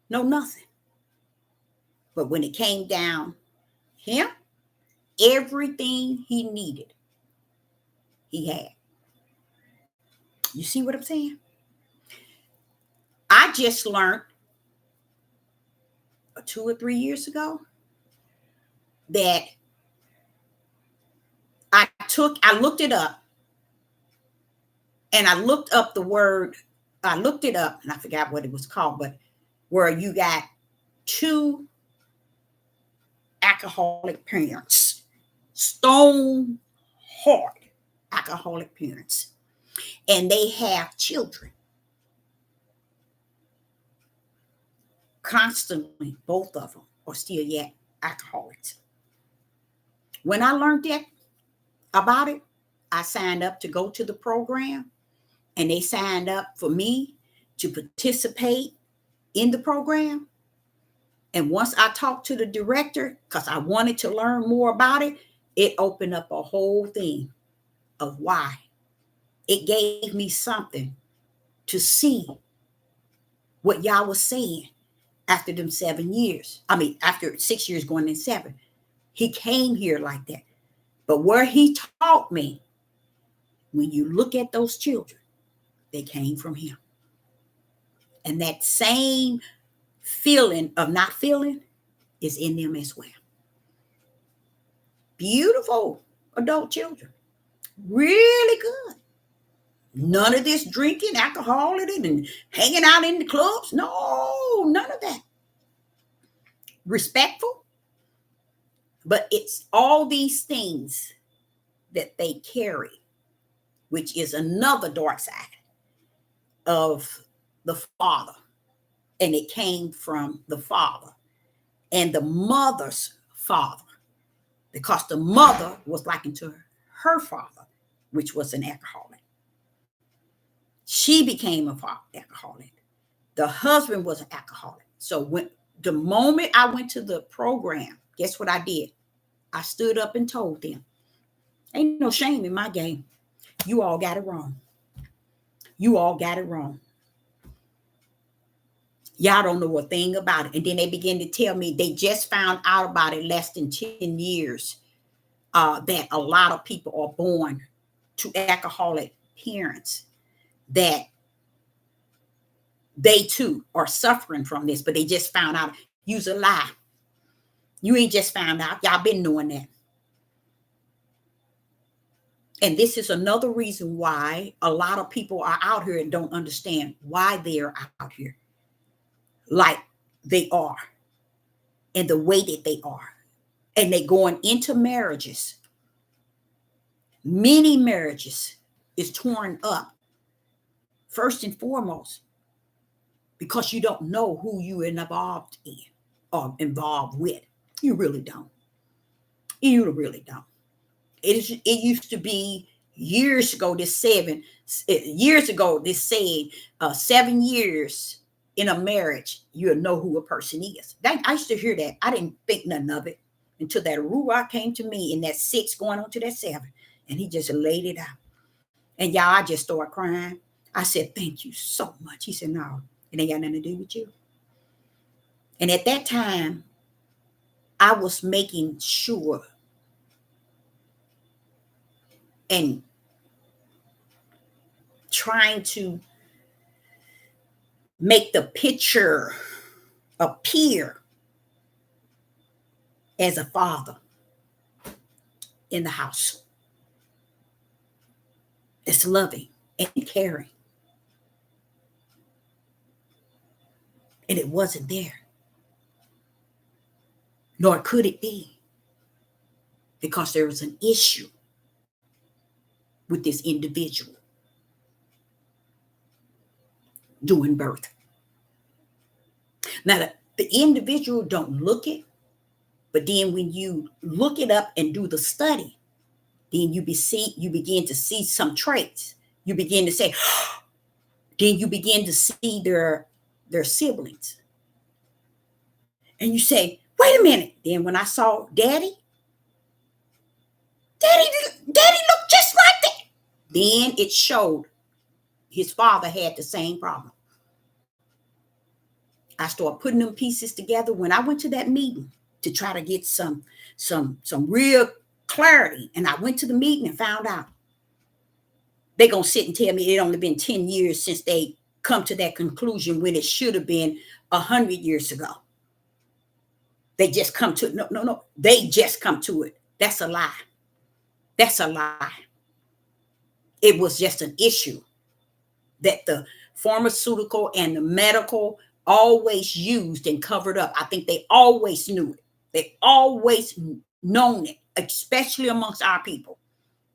Speaker 1: no nothing. But when it came down, him, everything he needed, he had. You see what I'm saying? I just learned 2 or 3 years ago that I looked it up, and I looked up the word, I looked it up and I forgot what it was called, but where you got 2 alcoholic parents, stone hard alcoholic parents, and they have children. Constantly, both of them are still yet alcoholics. When I learned that about it, I signed up to go to the program, and they signed up for me to participate in the program. And once I talked to the director, because I wanted to learn more about it, it opened up a whole thing of why. It gave me something to see what y'all was saying after them 7 years. I mean, after 6 years going in 7. He came here like that. But where he taught me, when you look at those children, they came from him. And that same feeling of not feeling is in them as well. Beautiful adult children. Really good. None of this drinking, alcohol, and hanging out in the clubs. No, none of that. Respectful. But it's all these things that they carry, which is another dark side of the father. And it came from the father and the mother's father, because the mother was likened to her father, which was an alcoholic. She became an alcoholic. The husband was an alcoholic. So when the moment I went to the program, guess what I did? I stood up and told them, ain't no shame in my game. You all got it wrong. You all got it wrong. Y'all don't know a thing about it. And then they began to tell me they just found out about it less than 10 years, that a lot of people are born to alcoholic parents, that they too are suffering from this, but they just found out. Use a lie. You ain't just found out. Y'all been knowing that. And this is another reason why a lot of people are out here and don't understand why they're out here like they are and the way that they are. And they going into marriages. Many marriages is torn up, first and foremost, because you don't know who you are involved in or involved with. You really don't. You really don't. It used to be years ago, this 7 years ago, this saying, 7 years in a marriage, you'll know who a person is. I used to hear that. I didn't think nothing of it until that Ruach came to me in that 6 going on to that 7. And he just laid it out. And y'all, I just started crying. I said, thank you so much. He said, no, it ain't got nothing to do with you. And at that time, I was making sure and trying to make the picture appear as a father in the house. It's loving and caring. And it wasn't there. Nor could it be. Because there was an issue with this individual doing birth. Now, the individual don't look it, but then when you look it up and do the study, then you begin to see some traits. You begin to say, then you begin to see their siblings. And you say, wait a minute. Then when I saw Daddy looked just like that. Then it showed his father had the same problem. I started putting them pieces together when I went to that meeting to try to get some real clarity. And I went to the meeting and found out. They're going to sit and tell me it only been 10 years since they come to that conclusion when it should have been 100 years ago. They just come to it. No. They just come to it. That's a lie. That's a lie. It was just an issue that the pharmaceutical and the medical always used and covered up. I think they always knew it. They always known it, especially amongst our people.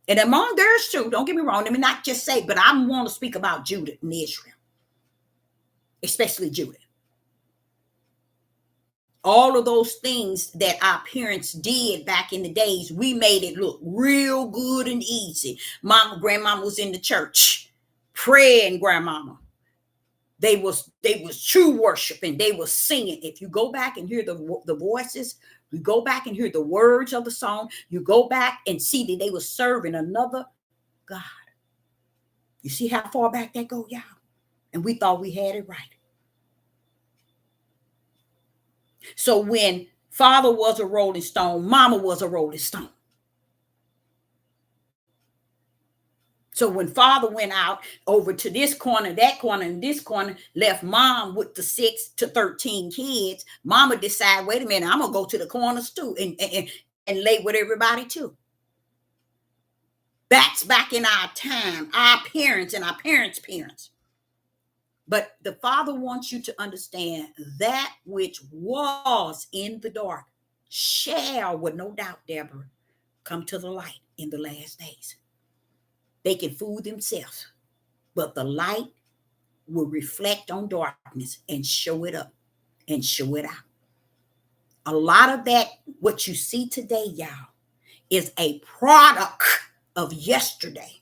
Speaker 1: And among theirs too, don't get me wrong. Let me not just say, but I want to speak about Judah and Israel, especially Judah. All of those things that our parents did back in the days, we made it look real good and easy. Grandmama was in the church, praying, grandmama. They was true worshiping. They was singing. If you go back and hear the voices, you go back and hear the words of the song, you go back and see that they were serving another God. You see how far back that go, y'all? And we thought we had it right. So when father was a rolling stone, mama was a rolling stone. So when father went out over to this corner, that corner, and this corner, left mom with the 6 to 13 kids, mama decided, wait a minute, I'm going to go to the corners too and lay with everybody too. That's back in our time, our parents and our parents' parents. But the Father wants you to understand that which was in the dark shall, with no doubt, Deborah, come to the light in the last days. They can fool themselves, but the light will reflect on darkness and show it up and show it out. A lot of that, what you see today, y'all, is a product of yesterday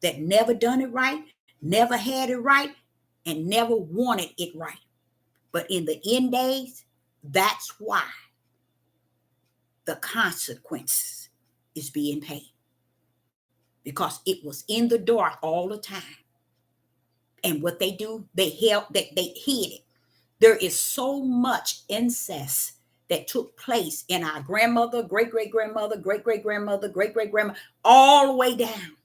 Speaker 1: that never done it right, never had it right, and never wanted it right. But in the end days, that's why the consequences is being paid. Because it was in the dark all the time. And what they do, they hid it. There is so much incest that took place in our grandmother, great-great-grandmother, great-great-grandmother, great-great-grandmother, all the way down.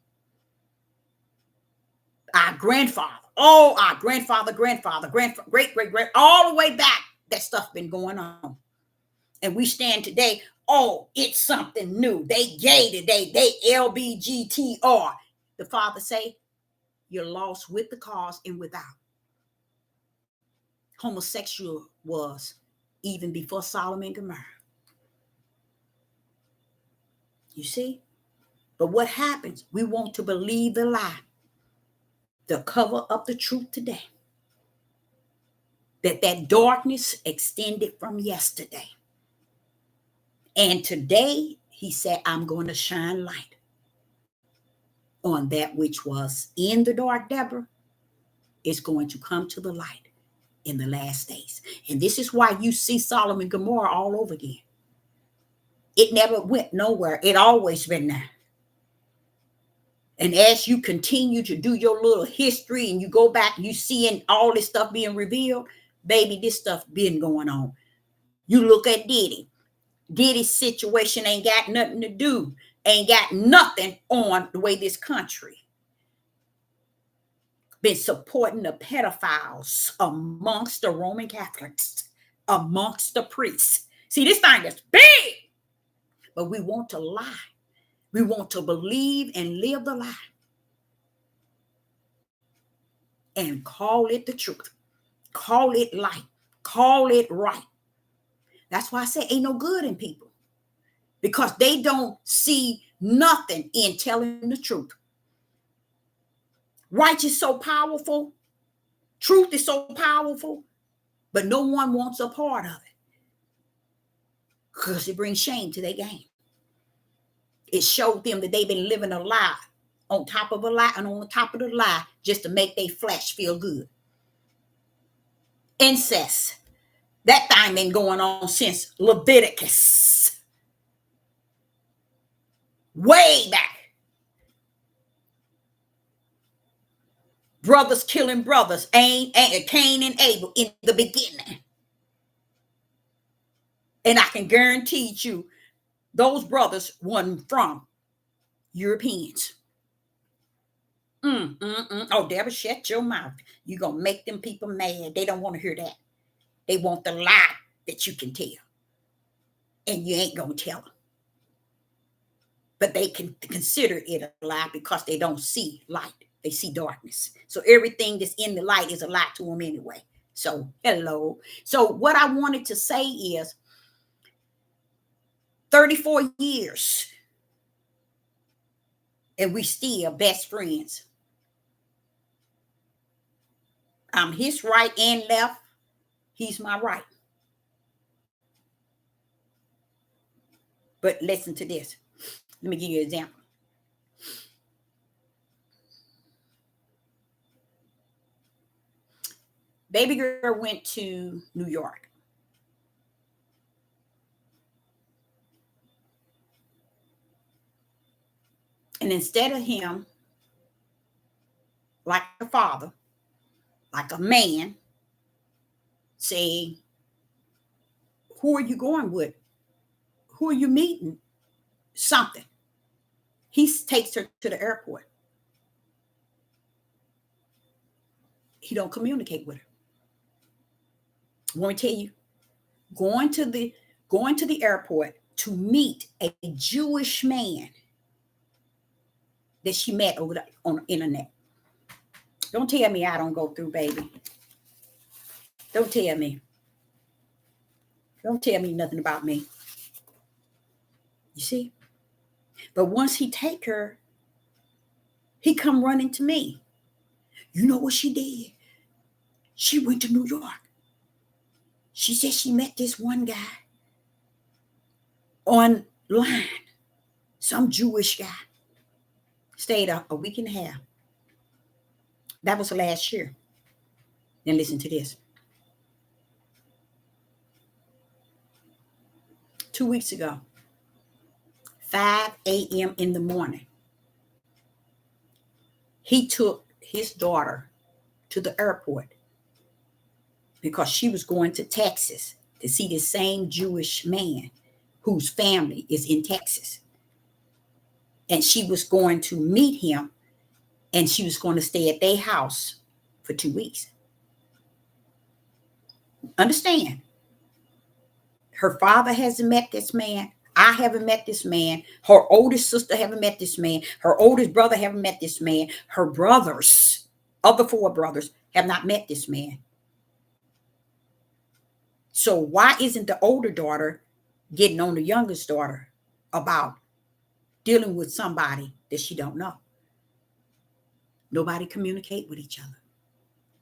Speaker 1: Our grandfather, our grandfather, great-great-grand, all the way back, that stuff been going on. And we stand today, it's something new. They gay today, they LBGTR. The Father say, you're lost with the cause and without. Homosexual was even before Sodom and Gomorrah. You see? But what happens? We want to believe the lie, to cover up the truth today. That darkness extended from yesterday. And today, he said, I'm going to shine light on that which was in the dark, Deborah. It's going to come to the light in the last days. And this is why you see Sodom and Gomorrah all over again. It never went nowhere. It always been there. And as you continue to do your little history and you go back, you seeing all this stuff being revealed, baby, this stuff been going on. You look at Diddy. Diddy's situation ain't got nothing to do, ain't got nothing on the way this country been supporting the pedophiles amongst the Roman Catholics, amongst the priests. See, this thing is big, but we want to lie. We want to believe and live the lie and call it the truth, call it light, call it right. That's why I say ain't no good in people, because they don't see nothing in telling the truth. Righteous is so powerful. Truth is so powerful, but no one wants a part of it because it brings shame to their game. It showed them that they've been living a lie on top of a lie and on top of the lie just to make their flesh feel good. Incest. That thing been going on since Leviticus. Way back. Brothers killing brothers. Cain and Abel in the beginning. And I can guarantee you, those brothers weren't from Europeans. Oh, Deborah, shut your mouth. You're going to make them people mad. They don't want to hear that. They want the lie that you can tell. And you ain't going to tell them. But they can consider it a lie because they don't see light. They see darkness. So everything that's in the light is a lie to them anyway. So, hello. So what I wanted to say is 34 years and we still best friends. I'm his right and left. He's my right. But listen to this. Let me give you an example. Baby girl went to New York. And instead of him, like a father, like a man, saying, who are you going with? Who are you meeting? Something. He takes her to the airport. He don't communicate with her. I want to tell you, going to the airport to meet a Jewish man that she met on the internet. Don't tell me I don't go through, baby. Don't tell me. Don't tell me nothing about me. You see? But once he take her, he come running to me. You know what she did? She went to New York. She said she met this one guy online, some Jewish guy. Stayed a week and a half. That was last year. Then listen to this. 2 weeks ago, 5 a.m. in the morning, he took his daughter to the airport because she was going to Texas to see the same Jewish man whose family is in Texas. And she was going to meet him and she was going to stay at their house for 2 weeks. Understand? Her father hasn't met this man. I haven't met this man. Her oldest sister haven't met this man. Her oldest brother haven't met this man. Her brothers, other 4 brothers, have not met this man. So why isn't the older daughter getting on the youngest daughter about dealing with somebody that she don't know? Nobody communicate with each other.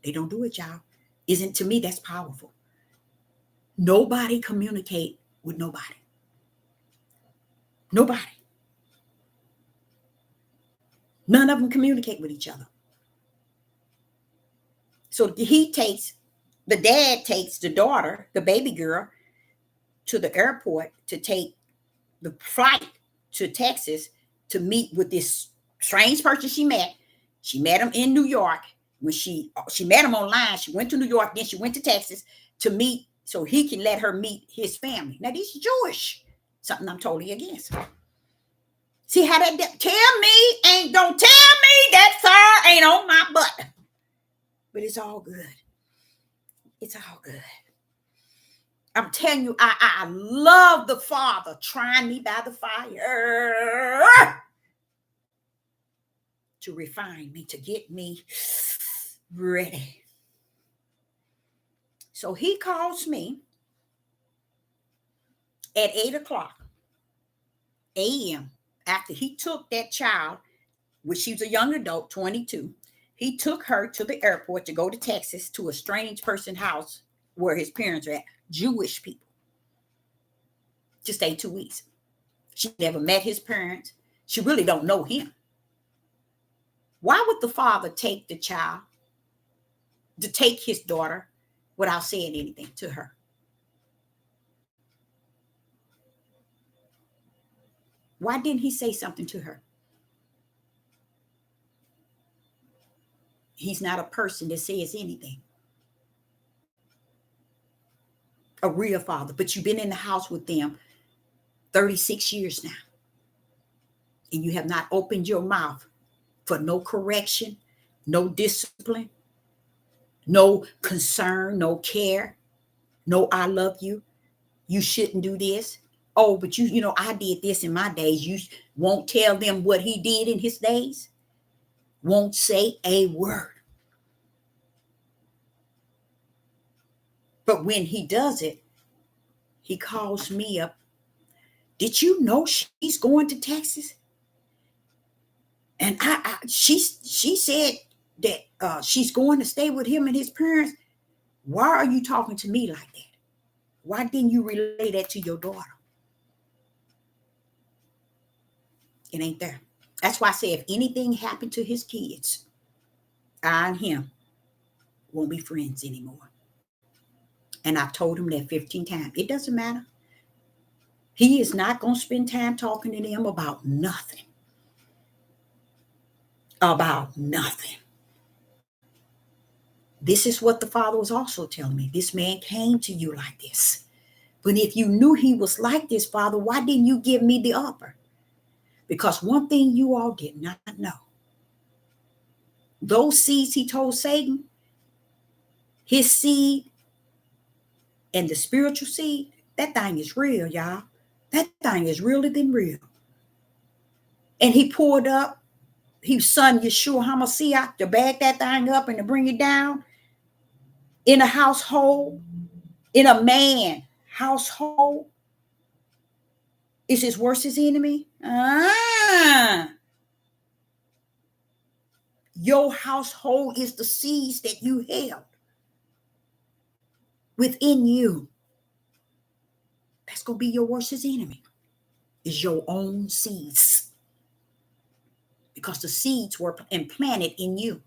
Speaker 1: They don't do it, y'all. Isn't, to me, that's powerful. Nobody communicate with nobody. Nobody. None of them communicate with each other. So the dad takes the daughter, the baby girl, to the airport to take the flight to Texas to meet with this strange person she met. She met him in New York. When she met him online, she went to New York, then she went to Texas to meet so he can let her meet his family. Now, these Jewish, something I'm totally against. See how that, don't tell me that fire ain't on my butt. But it's all good. It's all good. I'm telling you, I love the Father trying me by the fire to refine me, to get me ready. So he calls me at 8:00 a.m. after he took that child, which she was a young adult, 22. He took her to the airport to go to Texas to a strange person's house where his parents are at, Jewish people, to stay 2 weeks. She never met his parents. She really don't know him. Why would the father take the child, to take his daughter without saying anything to her? Why didn't he say something to her? He's not a person that says anything. A real father, but you've been in the house with them 36 years now, and you have not opened your mouth for no correction, no discipline, no concern, no care, no I love you. You shouldn't do this. Oh, but you know, I did this in my days. You won't tell them what he did in his days. Won't say a word. But when he does it, he calls me up. Did you know she's going to Texas? And she said that she's going to stay with him and his parents. Why are you talking to me like that? Why didn't you relay that to your daughter? It ain't there. That's why I say if anything happened to his kids, I and him won't be friends anymore. And I've told him that 15 times. It doesn't matter. He is not going to spend time talking to them about nothing. About nothing. This is what the father was also telling me. This man came to you like this. But if you knew he was like this, Father, why didn't you give me the offer? Because one thing you all did not know. Those seeds he told Satan, his seed and the spiritual seed, that thing is real, y'all. That thing is realer than real. And he poured up, his son Yeshua HaMashiach to bag that thing up and to bring it down in a household, in a man household. Is his worst his enemy? Your household is the seeds that you held within you. That's going to be your worst enemy, is your own seeds. Because the seeds were implanted in you.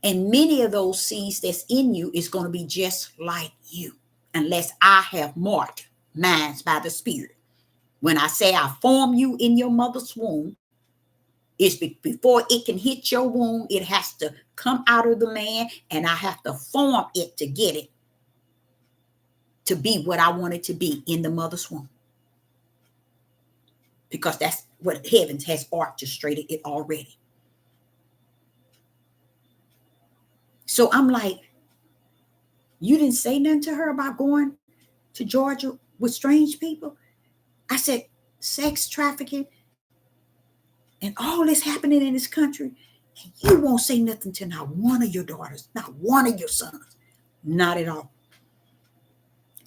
Speaker 1: And many of those seeds that's in you is going to be just like you, unless I have marked mine by the Spirit. When I say I form you in your mother's womb, it's before it can hit your womb, it has to come out of the man, and I have to form it to get it to be what I want it to be in the mother's womb. Because that's what heaven has orchestrated it already. So I'm like, you didn't say nothing to her about going to Georgia with strange people? I said, sex trafficking and all this happening in this country, and you won't say nothing to not one of your daughters, not one of your sons, not at all.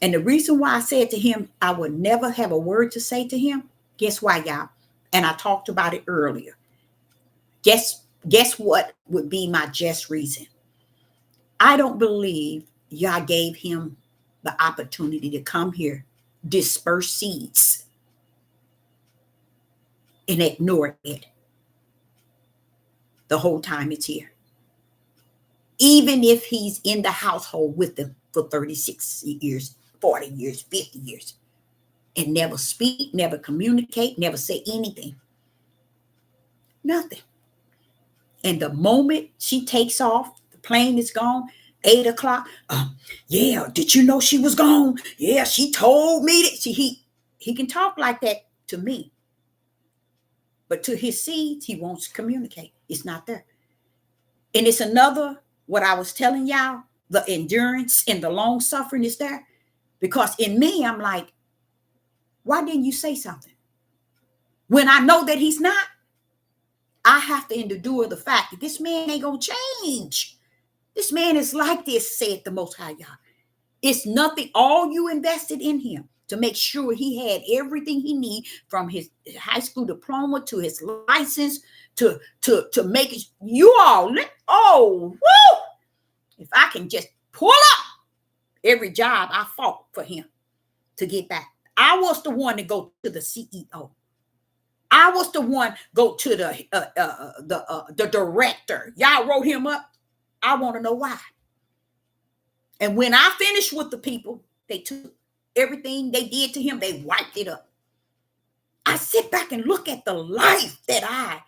Speaker 1: And the reason why I said to him, I would never have a word to say to him, guess why, y'all? And I talked about it earlier. Guess what would be my just reason? I don't believe y'all gave him the opportunity to come here, disperse seeds, and ignore it the whole time it's here. Even if he's in the household with them for 36 years, 40 years, 50 years, and never speak, never communicate, never say anything. Nothing. And the moment she takes off, the plane is gone, 8 o'clock. Yeah, did you know she was gone? Yeah, she told me that. He can talk like that to me. But to his seeds, he won't communicate. It's not there. And it's another, what I was telling y'all, the endurance and the long suffering is there. Because in me, I'm like, why didn't you say something? When I know that he's not, I have to endure the fact that this man ain't going to change. This man is like this, said the Most High Yah. It's nothing, all you invested in him to make sure he had everything he needs, from his high school diploma to his license to make it. You all, woo! If I can just pull up every job I fought for him to get back. I was the one to go to the CEO. I was the one go to the director. Y'all wrote him up. I want to know why. And when I finished with the people, they took everything they did to him. They wiped it up. I sit back and look at the life that I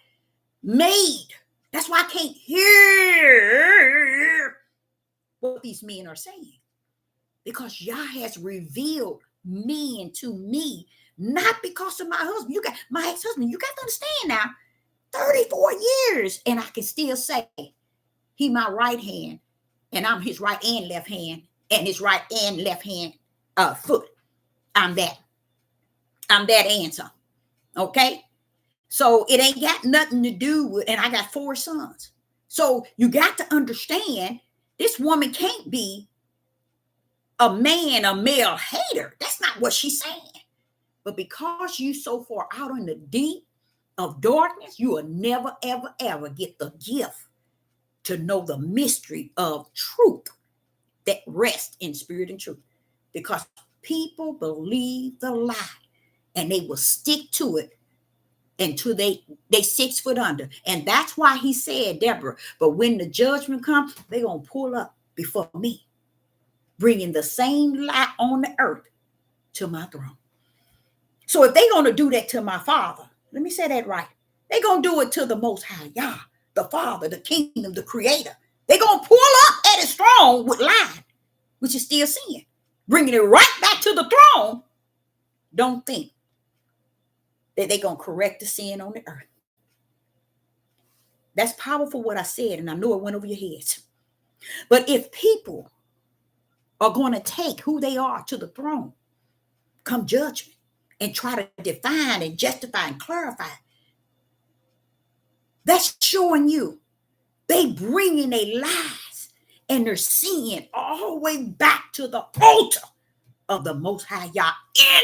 Speaker 1: made. That's why I can't hear what these men are saying. Because Yah has revealed men to me, not because of my husband. You got my ex-husband. You got to understand now, 34 years, and I can still say he my right hand, and I'm his right and left hand, and his right and left hand foot. I'm that answer. Okay? So it ain't got nothing to do with, and I got 4 sons. So you got to understand, this woman can't be a male hater. That's not what she's saying. But because you so far out in the deep of darkness, you will never, ever, ever get the gift to know the mystery of truth that rests in spirit and truth. Because people believe the lie and they will stick to it until they 6 foot under. And that's why he said, Deborah, but when the judgment comes, they're going to pull up before me, bringing the same light on the earth to my throne. So if they're going to do that to my Father, let me say that right. They're going to do it to the Most High Yah, the Father, the Kingdom, the Creator. They're going to pull up at his throne with lying, which is still sin, bringing it right back to the throne. Don't think that they're going to correct the sin on the earth. That's powerful what I said, and I know it went over your heads. But if people are going to take who they are to the throne come judgment and try to define and justify and clarify, that's showing you they bringing their lies and their sin all the way back to the altar of the Most High Yah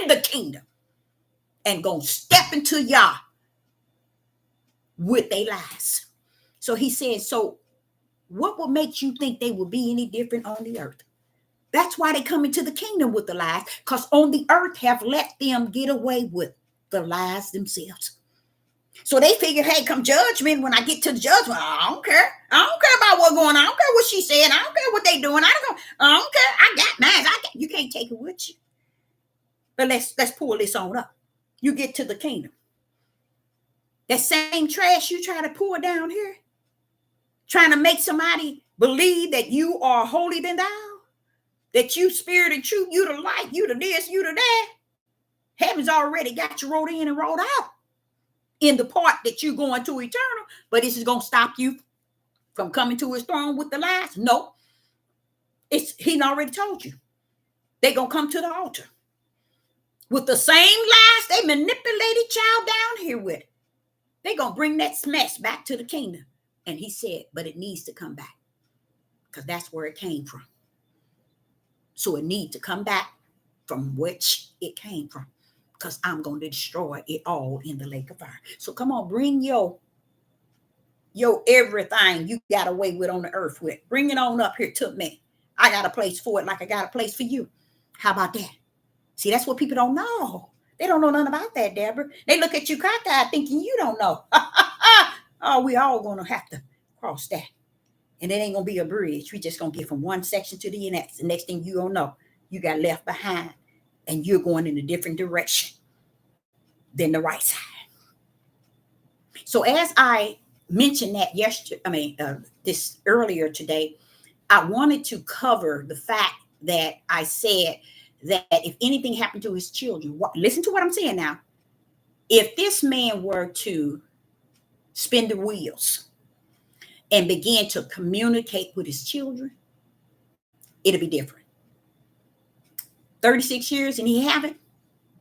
Speaker 1: in the kingdom, and gonna step into Yah with their lies. So he says, so what will make you think they will be any different on the earth? That's why they come into the kingdom with the lies, because on the earth have let them get away with the lies themselves. So they figure, hey, come judgment, when I get to the judgment, I don't care. I don't care about what's going on. I don't care what she said. I don't care what they doing. I don't care. I got mine. You can't take it with you. But let's pull this on up. You get to the kingdom. That same trash you try to pour down here, trying to make somebody believe that you are holier than thou, that you spirit and truth, you the light, you the this, you the that. Heaven's already got you rolled in and rolled out in the part that you're going to eternal, but this is going to stop you from coming to his throne with the lies? No. He already told you. They're going to come to the altar with the same lies they manipulated y'all down here with. They're going to bring that mess back to the kingdom. And he said, but it needs to come back, because that's where it came from. So it needs to come back from which it came from, because I'm going to destroy it all in the lake of fire. So come on, bring your everything you got away with on the earth with. Bring it on up here to me. I got a place for it like I got a place for you. How about that? See, that's what people don't know. They don't know nothing about that, Deborah. They look at you cockeyed thinking you don't know. Oh, we all going to have to cross that. And it ain't going to be a bridge. We just going to get from one section to the next. The next thing you don't know, you got left behind and you're going in a different direction than the right side. So as I mentioned that this earlier today, I wanted to cover the fact that I said that if anything happened to his children, listen to what I'm saying now. If this man were to spin the wheels and begin to communicate with his children, it'll be different. 36 years and he haven't,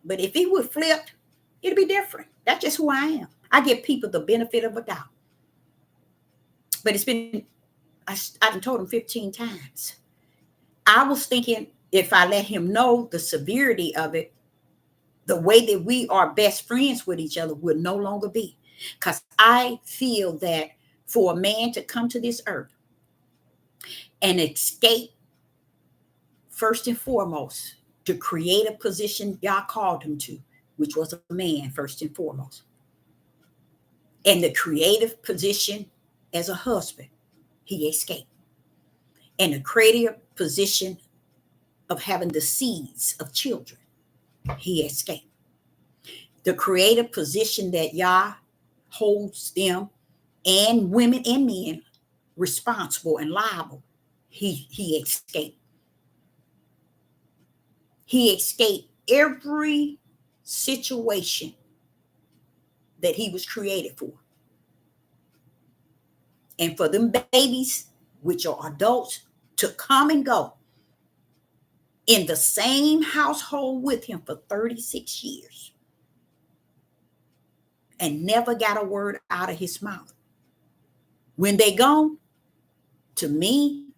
Speaker 1: but if he would flip, it'll be different. That's just who I am. I give people the benefit of a doubt. But it's been, I've told him 15 times. I was thinking if I let him know the severity of it, the way that we are best friends with each other would no longer be. Because I feel that for a man to come to this earth and escape, first and foremost, to create a position God called him to, which was a man, first and foremost, and the creative position as a husband, he escaped. And the creative position of having the seeds of children, he escaped. The creative position that Yah holds them and women and men responsible and liable, he escaped. He escaped every situation that he was created for. And for them babies, which are adults, to come and go in the same household with him for 36 years and never got a word out of his mouth. When they gone, to me,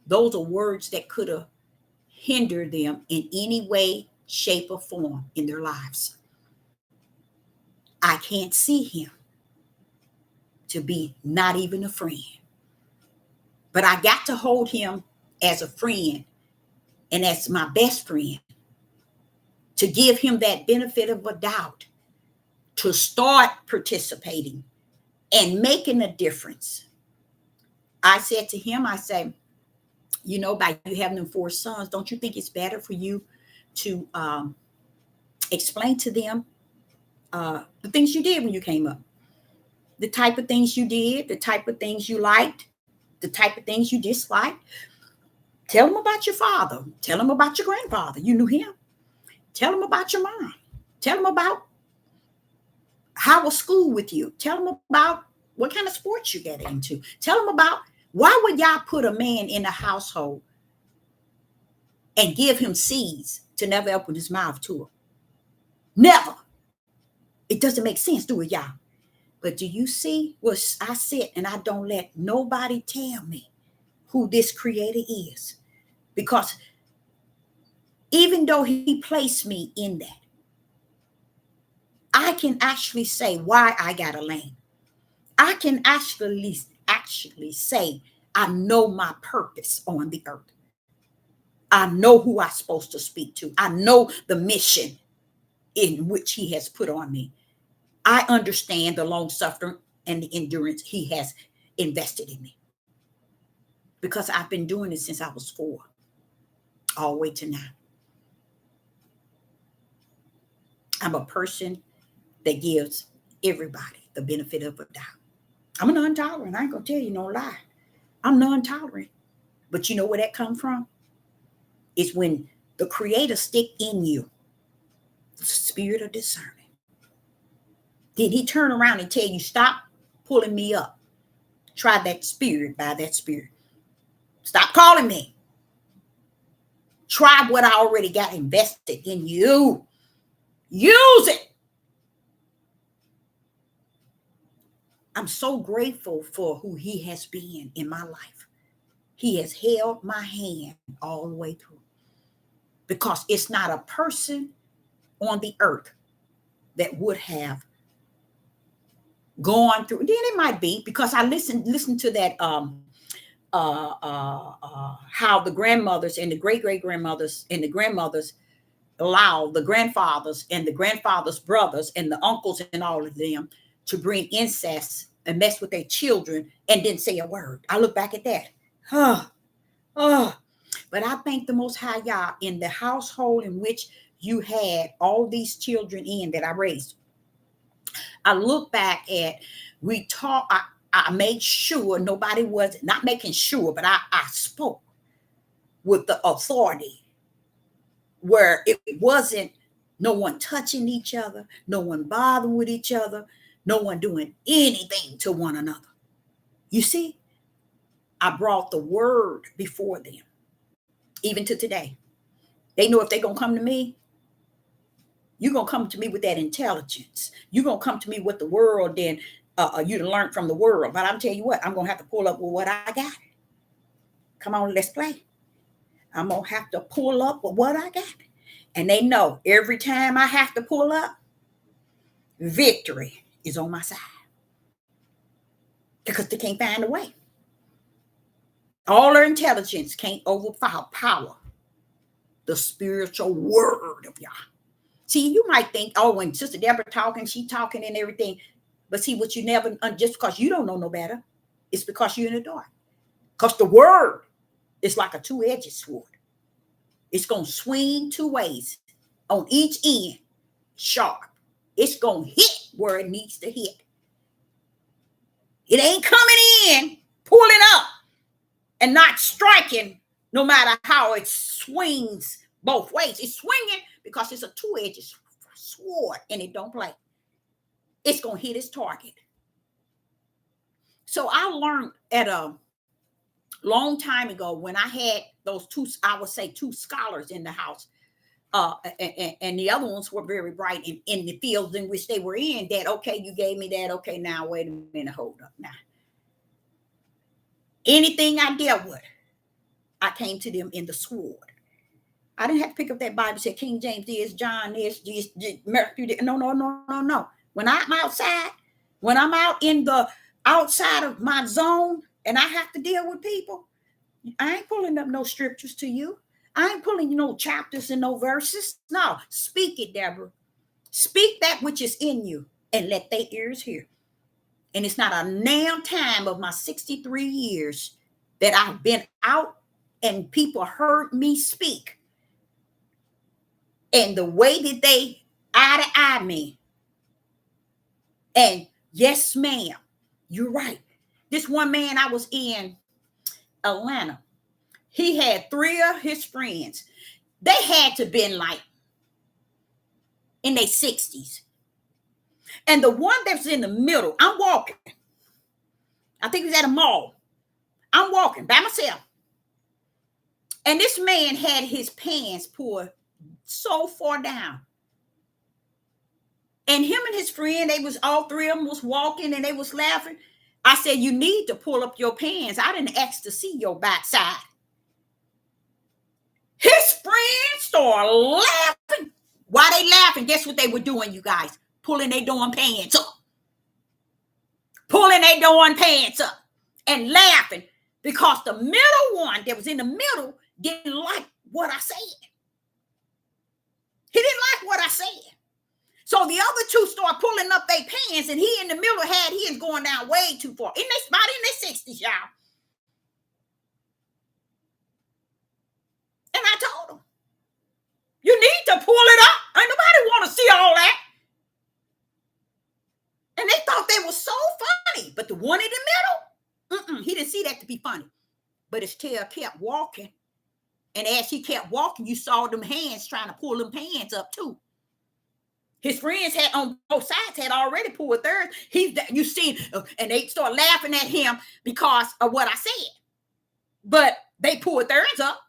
Speaker 1: those are words that could have hindered them in any way, shape, or form in their lives. I can't see him to be not even a friend. But I got to hold him as a friend and as my best friend, to give him that benefit of a doubt, to start participating and making a difference. I said to him, I say, you know, by you having them 4 sons, don't you think it's better for you to explain to them the things you did when you came up? The type of things you did, the type of things you liked, the type of things you disliked. Tell them about your father. Tell them about your grandfather. You knew him. Tell them about your mom. Tell them about how was school with you. Tell them about what kind of sports you get into. Tell them about why would y'all put a man in a household and give him seeds to never open his mouth to her? Never. It doesn't make sense, do it, y'all? But do you see what I said? And I don't let nobody tell me who this creator is. Because even though he placed me in that, I can actually say why I got a lane. I can actually say I know my purpose on the earth. I know who I'm supposed to speak to. I know the mission in which he has put on me. I understand the long suffering and the endurance he has invested in me. Because I've been doing it since I was 4, all the way to now. I'm a person that gives everybody the benefit of a doubt. I'm a non-tolerant. I ain't gonna tell you no lie. I'm non-tolerant. But you know where that comes from? It's when the creator stick in you the spirit of discerning. Did he turn around and tell you, stop pulling me up? Try that spirit by that spirit. Stop calling me. Try what I already got invested in you. Use it. I'm so grateful for who he has been in my life. He has held my hand all the way through. Because it's not a person on the earth that would have gone through. Then it might be, because I listened to that how the grandmothers and the great-great-grandmothers and the grandmothers allowed the grandfathers and the grandfathers' brothers and the uncles and all of them to bring incest and mess with their children and didn't say a word. I look back at that. But I thank the Most High Yah in the household in which you had all these children in that I raised. I look back at, we talk, I made sure nobody was, not making sure, but I spoke with the authority where it wasn't no one touching each other, no one bothering with each other, no one doing anything to one another. You see, I brought the word before them, even to today. They know if they're going to come to me, you're going to come to me with that intelligence. You're going to come to me with the world, then you to learn from the world. But I'm telling you what, I'm going to have to pull up with what I got. Come on, let's play. I'm going to have to pull up with what I got. And they know every time I have to pull up, victory is on my side. because they can't find a way. All their intelligence can't overpower the spiritual word of Yah. See, you might think, oh, when Sister Deborah talking, she talking and everything. But see, what you never, just because you don't know no better, it's because you're in the dark. Because the word is like a two-edged sword. It's going to swing two ways on each end, sharp. It's going to hit where it needs to hit. It ain't coming in, pulling up, and not striking no matter how it swings both ways. It's swinging because it's a two-edged sword and it don't play. It's going to hit its target. So I learned at a long time ago when I had those two, I would say two scholars in the house, and the other ones were very bright in the fields in which they were in, that, okay, you gave me that. Okay, now wait a minute, hold up now. Anything I dealt with, I came to them in the sword. I didn't have to pick up that Bible, say King James is, John is, Matthew. No. When I'm outside, when I'm out in the outside of my zone and I have to deal with people, I ain't pulling up no scriptures to you. I ain't pulling no chapters and no verses. No, speak it, Deborah. Speak that which is in you and let their ears hear. And it's not a damn time of my 63 years that I've been out and people heard me speak. And the way that they eye to eye me. And yes, ma'am, you're right. This one man, I was in Atlanta. He had 3 of his friends. They had to been like in their 60s. And the one that's in the middle, I'm walking. I think it was at a mall. I'm walking by myself. And this man had his pants pulled so far down. And him and his friend, they was all 3 of them was walking and they was laughing. I said, you need to pull up your pants. I didn't ask to see your backside. His friends started laughing. Why they laughing? Guess what they were doing, you guys? Pulling their darn pants up. Pulling their darn pants up. And laughing. Because the middle one that was in the middle didn't like what I said. He didn't like what I said. So the other 2 start pulling up their pants, and he in the middle had his going down way too far. About in their 60s, y'all. And I told him, you need to pull it up. Ain't nobody want to see all that. And they thought they were so funny. But the one in the middle, he didn't see that to be funny. But his tail kept walking. And as he kept walking, you saw them hands trying to pull them pants up too. His friends had on both sides had already pulled theirs. You see, and they start laughing at him because of what I said. But they pulled theirs up.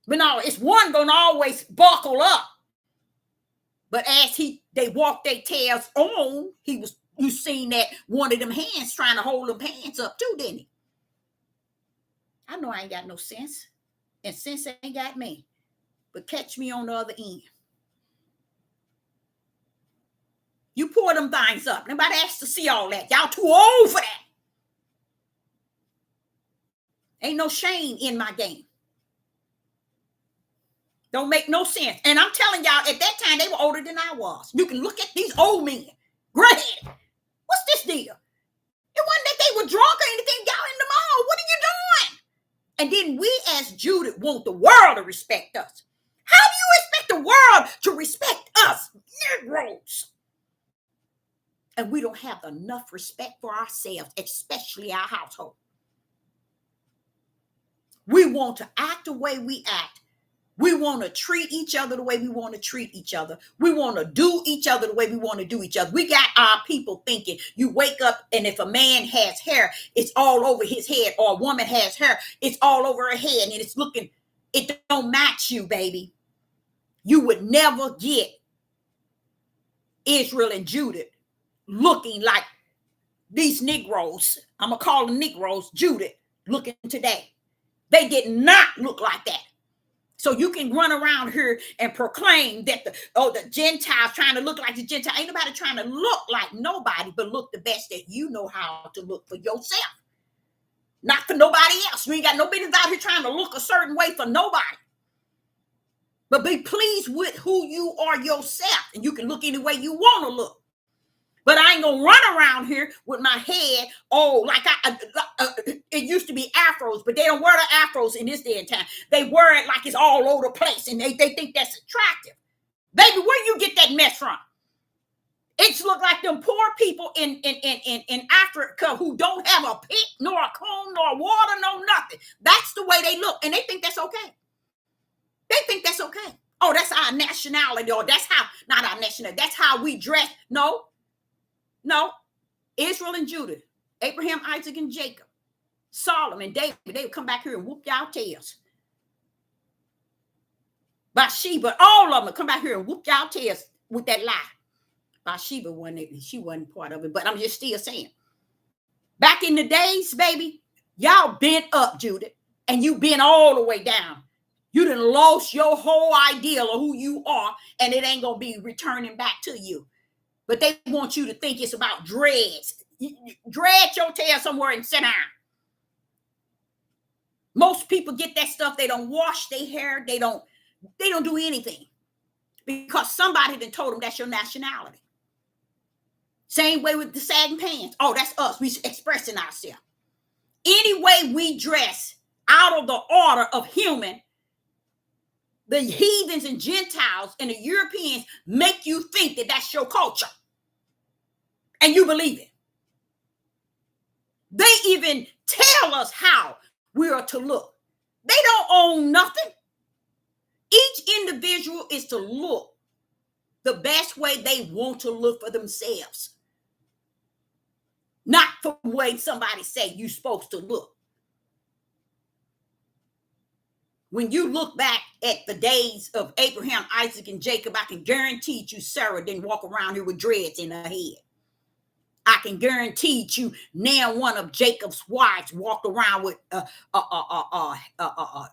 Speaker 1: But no, it's one gonna always buckle up. But as they walked their tails on, you seen that one of them hands trying to hold them pants up too, didn't he? I know I ain't got no sense. And sense ain't got me. But catch me on the other end. You pour them things up. Nobody asked to see all that. Y'all too old for that. Ain't no shame in my game. Don't make no sense. And I'm telling y'all, at that time, they were older than I was. You can look at these old men. Gray. What's this deal? It wasn't that they were drunk or anything. Y'all in the mall. What are you doing? And then we as Judith want the world to respect us. How do you expect the world to respect us, Negroes? And we don't have enough respect for ourselves, especially our household. We want to act the way we act. We want to treat each other the way we want to treat each other. We want to do each other the way we want to do each other. We got our people thinking you wake up and if a man has hair, it's all over his head, or a woman has hair, it's all over her head, and it's looking, it don't match you, baby. You would never get Israel and Judith looking like these Negroes. I'm going to call them Negroes, Judith, looking today. They did not look like that. So you can run around here and proclaim that the Gentiles trying to look like the Gentile. Ain't nobody trying to look like nobody, but look the best that you know how to look for yourself. Not for nobody else. We ain't got no business out here trying to look a certain way for nobody. But be pleased with who you are yourself. And you can look any way you want to look. But I ain't gonna run around here with my head, like it used to be afros, but they don't wear the afros in this day and time. They wear it like it's all over the place, and they think that's attractive. Baby, where you get that mess from? It's look like them poor people in Africa who don't have a pick, nor a comb, nor water, no nothing. That's the way they look, and they think that's okay. They think that's okay. Oh, that's our nationality, or that's how, not our nationality, that's how we dress. No, Israel and Judah, Abraham, Isaac, and Jacob, Solomon, David, they would come back here and whoop y'all tails. Bathsheba, all of them would come back here and whoop y'all tails with that lie. Bathsheba she wasn't part of it, but I'm just still saying. Back in the days, baby, y'all bent up, Judah, and you been all the way down. You done lost your whole ideal of who you are, and it ain't gonna be returning back to you. But they want you to think it's about dreads. Dread your tail somewhere and sit down. Most people get that stuff. They don't wash their hair. They don't do anything because somebody done told them that's your nationality. Same way with the sagging pants. Oh, that's us. We expressing ourselves. Any way we dress out of the order of human, the heathens and Gentiles and the Europeans make you think that that's your culture. And you believe it. They even tell us how we are to look. They don't own nothing. Each individual is to look the best way they want to look for themselves. Not for the way somebody say you're supposed to look. When you look back at the days of Abraham, Isaac, and Jacob, I can guarantee you Sarah didn't walk around here with dreads in her head. I can guarantee you now one of Jacob's wives walked around with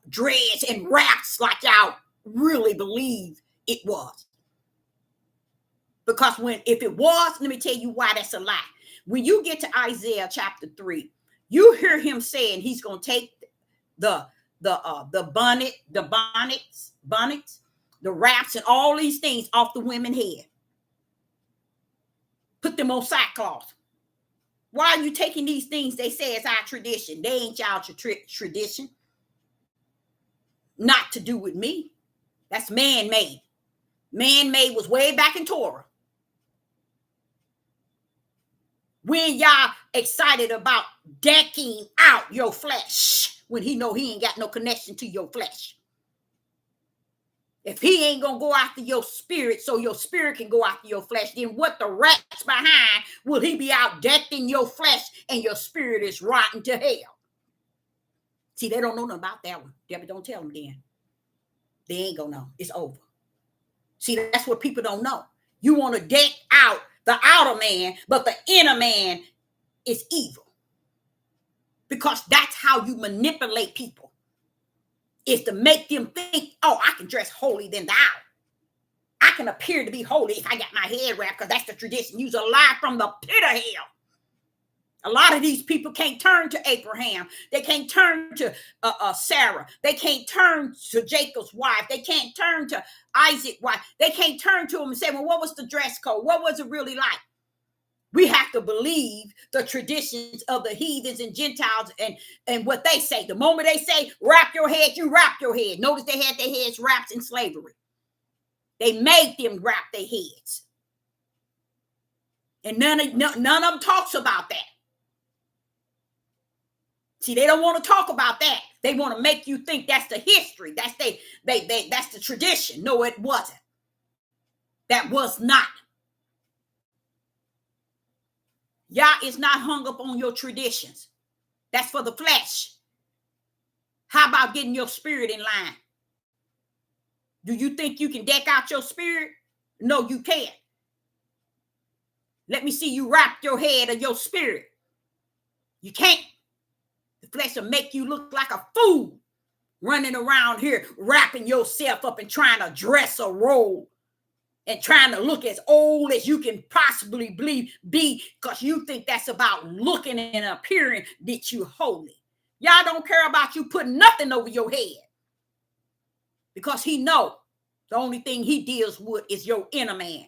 Speaker 1: dreads and wraps like y'all really believe it was. Because if it was, let me tell you why that's a lie. When you get to Isaiah chapter 3, you hear him saying he's going to take the bonnets, the wraps, and all these things off the women's head. Put them on sackcloth. Why are you taking these things? They say it's our tradition. They ain't y'all tradition. Not to do with me. That's man-made. Man-made was way back in Torah. When y'all excited about decking out your flesh, when he know he ain't got no connection to your flesh. If he ain't gonna go after your spirit so your spirit can go after your flesh, then what the rat's behind will he be out decking your flesh and your spirit is rotten to hell? See, they don't know nothing about that one. Debbie, don't tell them then. They ain't gonna know. It's over. See, that's what people don't know. You want to deck out the outer man, but the inner man is evil. Because that's how you manipulate people. Is to make them think, oh, I can dress holy than thou. I can appear to be holy if I got my head wrapped because that's the tradition. Use a lie from the pit of hell. A lot of these people can't turn to Abraham. They can't turn to Sarah. They can't turn to Jacob's wife. They can't turn to Isaac's wife. They can't turn to him and say, well, what was the dress code? What was it really like? We have to believe the traditions of the heathens and Gentiles and what they say. The moment they say, wrap your head, you wrap your head. Notice they had their heads wrapped in slavery. They made them wrap their heads. And none of them talks about that. See, they don't want to talk about that. They want to make you think that's the history. That's that's the tradition. No, it wasn't. That was not. Yah is not hung up on your traditions. That's for the flesh. How about getting your spirit in line? Do you think you can deck out your spirit? No, you can't. Let me see you wrap your head of your spirit. You can't. The flesh will make you look like a fool running around here, wrapping yourself up and trying to dress a role and trying to look as old as you can possibly be because you think that's about looking and appearing that you holy. Y'all don't care about you putting nothing over your head because he know the only thing he deals with is your inner man.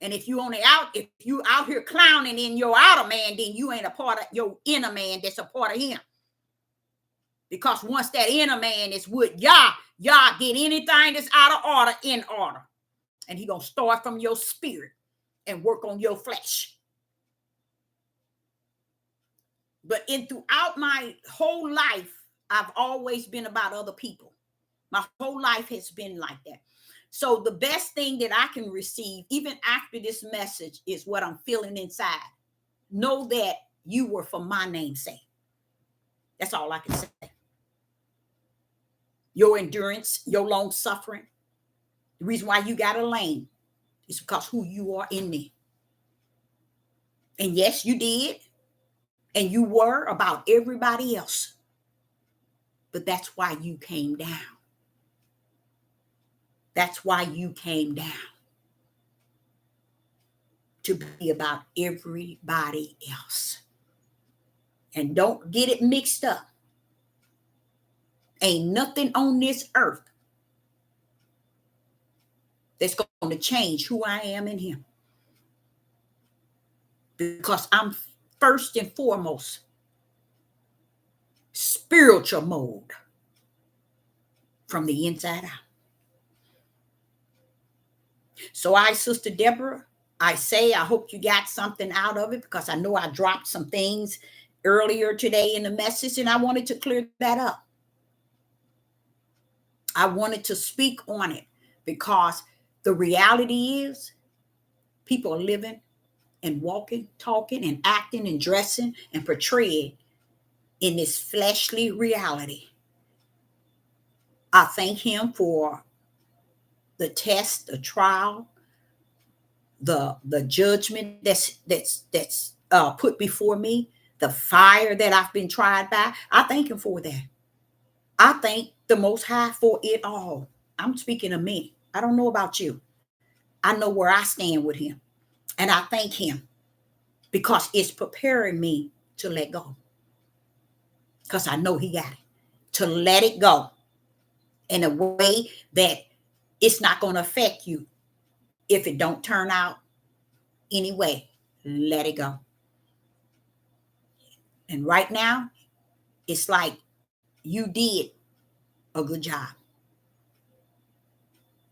Speaker 1: And if you out here clowning in your outer man, then you ain't a part of your inner man that's a part of him. Because once that inner man is with y'all get anything that's out of order in order. And he gonna start from your spirit and work on your flesh. But throughout my whole life, I've always been about other people. My whole life has been like that. So the best thing that I can receive, even after this message, is what I'm feeling inside. Know that you were for my name's sake. That's all I can say. Your endurance, your long suffering. The reason why you got a lane is because who you are in me. And yes, you did. And you were about everybody else. But that's why you came down. That's why you came down. To be about everybody else. And don't get it mixed up. Ain't nothing on this earth that's going to change who I am in him. Because I'm first and foremost spiritual mode from the inside out. So Sister Deborah, I hope you got something out of it because I know I dropped some things earlier today in the message and I wanted to clear that up. I wanted to speak on it because the reality is people are living and walking, talking and acting and dressing and portraying in this fleshly reality. I thank him for the test, the trial, the judgment that's put before me, the fire that I've been tried by. I thank him for that. I thank the Most High for it all. I'm speaking of me. I don't know about you. I know where I stand with him. And I thank him because it's preparing me to let go. Because I know he got it. To let it go in a way that it's not going to affect you. If it don't turn out anyway, let it go. And right now, it's like you did a good job.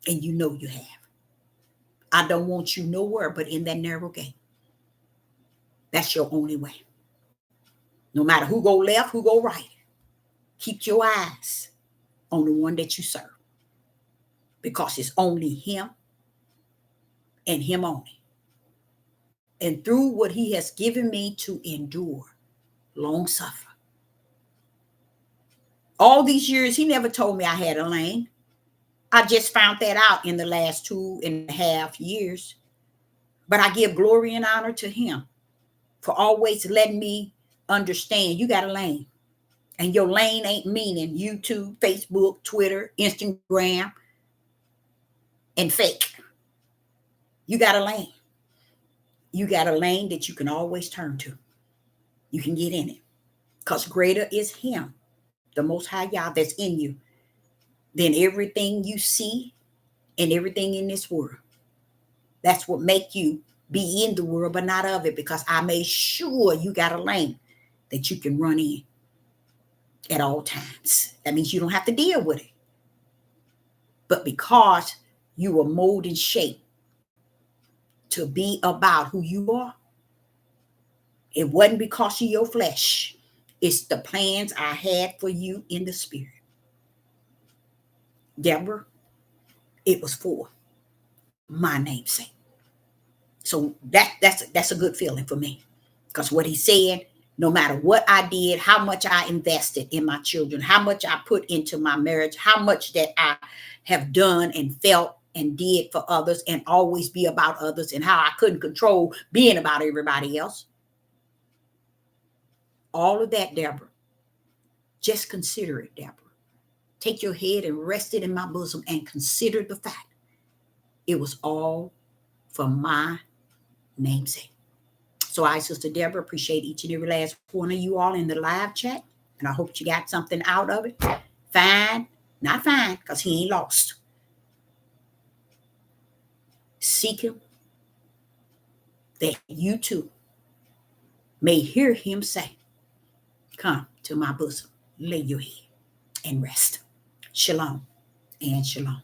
Speaker 1: And you know you have. I don't want you nowhere but in that narrow gate. That's your only way. No matter who go left, who go right. Keep your eyes on the one that you serve. Because it's only him and him only. And through what he has given me to endure, long suffer. All these years, he never told me I had a lane. I just found that out in the last 2.5 years. But I give glory and honor to him for always letting me understand you got a lane. And your lane ain't meaning YouTube, Facebook, Twitter, Instagram, and fake. You got a lane. You got a lane that you can always turn to. You can get in it. Because greater is him, the Most High Yah that's in you, than everything you see and everything in this world. That's what make you be in the world, but not of it, because I made sure you got a lane that you can run in at all times. That means you don't have to deal with it. But because you were molded and shaped to be about who you are, it wasn't because of your flesh. It's the plans I had for you in the spirit. Deborah, it was for my name's sake. So that's a good feeling for me. Because what he said, no matter what I did, how much I invested in my children, how much I put into my marriage, how much that I have done and felt and did for others and always be about others, and how I couldn't control being about everybody else. All of that, Deborah. Just consider it, Deborah. take your head and rest it in my bosom and consider the fact it was all for my namesake. So I, Sister Deborah, appreciate each and every last one of you all in the live chat. And I hope you got something out of it. Fine, not fine, because he ain't lost. Seek him, that you too may hear him say, come to my bosom, lay your head and rest. Shalom and shalom.